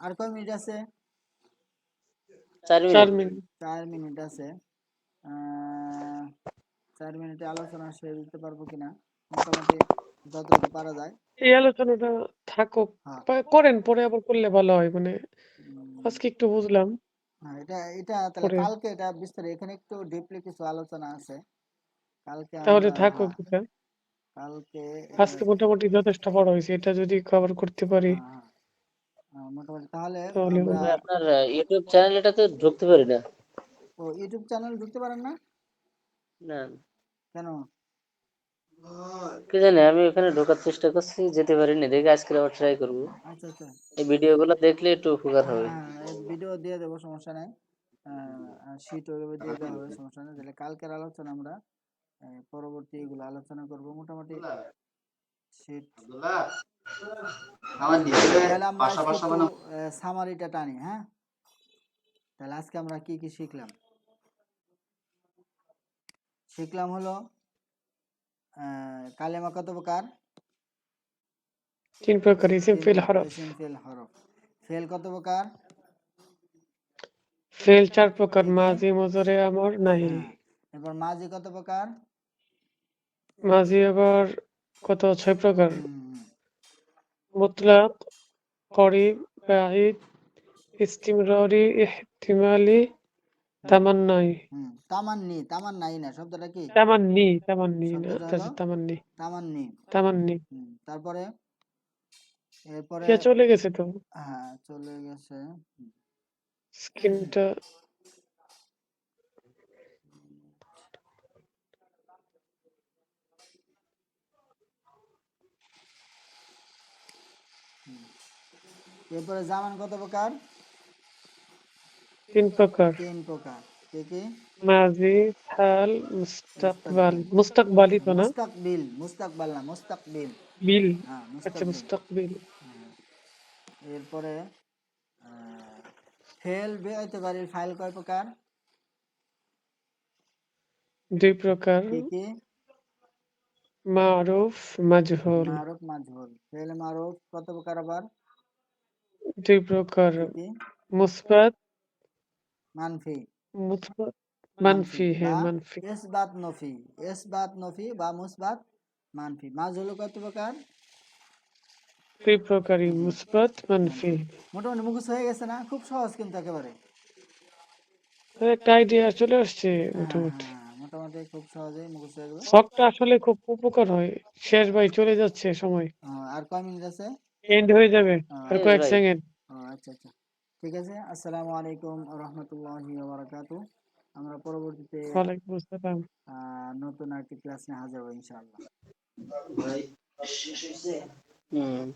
S1: আর কয় মিনিট আছে?
S2: 4
S3: 4
S2: মিনিট।
S3: মিনিট।
S1: 4 মিনিট আছে। 4 মিনিটে আলোচনা শেষ দিতে পারবো কিনা, মোটামুটি যতটুকু পারা যায়।
S3: এই আলোচনাটা থাকুক,
S1: হ্যাঁ।
S3: করেন, পরে আবার করলে ভালো হয়। মানে
S1: উম,
S3: আজকে একটু বুঝলাম,
S1: হ্যাঁ, এটা এটা তাহলে
S3: পরে
S1: কালকে এটা বিস্তারিত, এখানে একটু ডিপলি কিছু আলোচনা আছে। কালকে
S3: তাহলে
S1: আমরা,
S3: থাকুক
S1: হ্যাঁ,
S3: এটা।
S1: কালকে
S3: আজকে মোটামুটি যথেষ্ট বড় হয়েছে, এটা যদি কভার করতে পারি
S1: হ্যাঁ, মোটামুটি তাহলে
S3: তাহলে
S1: আমরা।
S2: ভাই আপনার ইউটিউব চ্যানেল এটাতে ঢুকতে পারি না।
S1: ও ইউটিউব চ্যানেল ঢুকতে পারেন না
S2: না,
S1: কেন?
S2: কি জানি, আমি ওখানে ঢোকার চেষ্টা করছি, যেতে পারিনি। দেখি আজকে আবার ট্রাই করব।
S1: আচ্ছা আচ্ছা।
S2: এই ভিডিওগুলো দেখলে একটু উপকার হবে।
S1: হ্যাঁ, ভিডিও দিয়ে দেবো, সমস্যা নাই। শীট ওইভাবে দিয়ে দেওয়া হবে, সমস্যা নেই। তাহলে কালকের আলোচনা আমরা পরবর্তী এগুলো আলোচনা করব মোটামুটি। শীট তাহলে আমরা আজকে একটু সামারিটা টানি। হ্যাঁ, তাহলে আজকে আমরা কি কি শিখলাম? শিখলাম হলো কালেমা কত প্রকার?
S3: 3 প্রকার: ইসিম,
S1: 3
S3: ফিল,
S1: প্রকার।
S3: হরফ।
S1: ইসিম, ফেল, হরফ। ফেল কত প্রকার?
S3: ফেল 4 প্রকার:
S1: কি কি?
S3: মাজি, মুজারে, আমর, নাহি।
S1: হ্যাঁ। এরপর মাঝি কত প্রকার?
S3: মাজি আবার কত? 6 প্রকার:
S1: হুম,
S3: মুতলাক, করিব, বাঈদ, ইস্তিমরারি, ইহতিমালি, তামান্নাই।
S1: তামান্নি, তামান্নাই না, শব্দটা কি?
S3: তামান্নি, তামান্নি না,
S1: শব্দটা
S3: এটা
S1: হলো
S3: হচ্ছে তামান্নি।
S1: তামান্নি।
S3: তামান্নি।
S1: তারপরে এরপরে
S3: কে চলে গেছে তো
S1: হ্যাঁ, চলে গেছে।
S3: স্ক্রিনটা।
S1: এরপরে জামান কত প্রকার?
S3: 3 প্রকার:
S1: 3 প্রকার। কি কি?
S3: মাজি, হাল, মুস্তাকবাল।
S1: মুস্তাকবিল।
S3: মুস্তাকবালি তো না?
S1: মুস্তাকবিল, মুস্তাকবাল না, মুস্তাকবিল।
S3: বিল।
S1: হ্যাঁ,
S3: আচ্ছা,
S1: মুস্তাকবিল।
S3: মুস্তাকবিল।
S1: হ্যাঁ। এরপরে আহ, ফেল বেআইতেবারির ফাইল কয় প্রকার?
S3: দুই প্রকার,
S1: কি কি?
S3: মারুফ, মাজহুল।
S1: মারুফ মাজহুল। ফেল মারুফ কত প্রকার আবার?
S3: দুই প্রকার,
S1: কি কি?
S3: মুসবাত,
S1: মানফি।
S3: মুসবাত,
S1: মানফি
S3: মানফি,
S1: বা
S3: হ্যাঁ মানফি।
S1: ইসবাত নফি। ইসবাত নফি বা মুসবাত মানফি। মাজহুল কত প্রকার?
S3: দুই প্রকারই,
S1: জি,
S3: মুসবাত, মানফি।
S1: মানফি। মোটামুটি মুখস্থ হয়ে গেছে না? খুব সহজ কিন্তু একেবারে।
S3: একটা আইডিয়া চলে আসছে
S1: হ্যাঁ
S3: মোটামুটি।
S1: হ্যাঁ, মোটামুটি খুব সহজেই মুখস্থ হয়ে গেল।
S3: শখটা আসলে খুব উপকার হয়। শেষ ভাই, চলে যাচ্ছে সময়,
S1: আর কয় মিনিট আছে?
S3: এন্ড হয়ে যাবে আর
S2: শেষ
S3: কয়েক
S2: ভাই।
S3: সেকেন্ড।
S1: আচ্ছা আচ্ছা, ঠিক আছে। আসসালামু আলাইকুম রহমতুল্লাহি বারাকাতু। আমরা পরবর্তীতে
S3: ওয়ালাইকুম আসসালাম।
S1: নতুন একটি ক্লাস নিয়ে হাজির হবো ইনশাআল্লাহ।
S2: হুম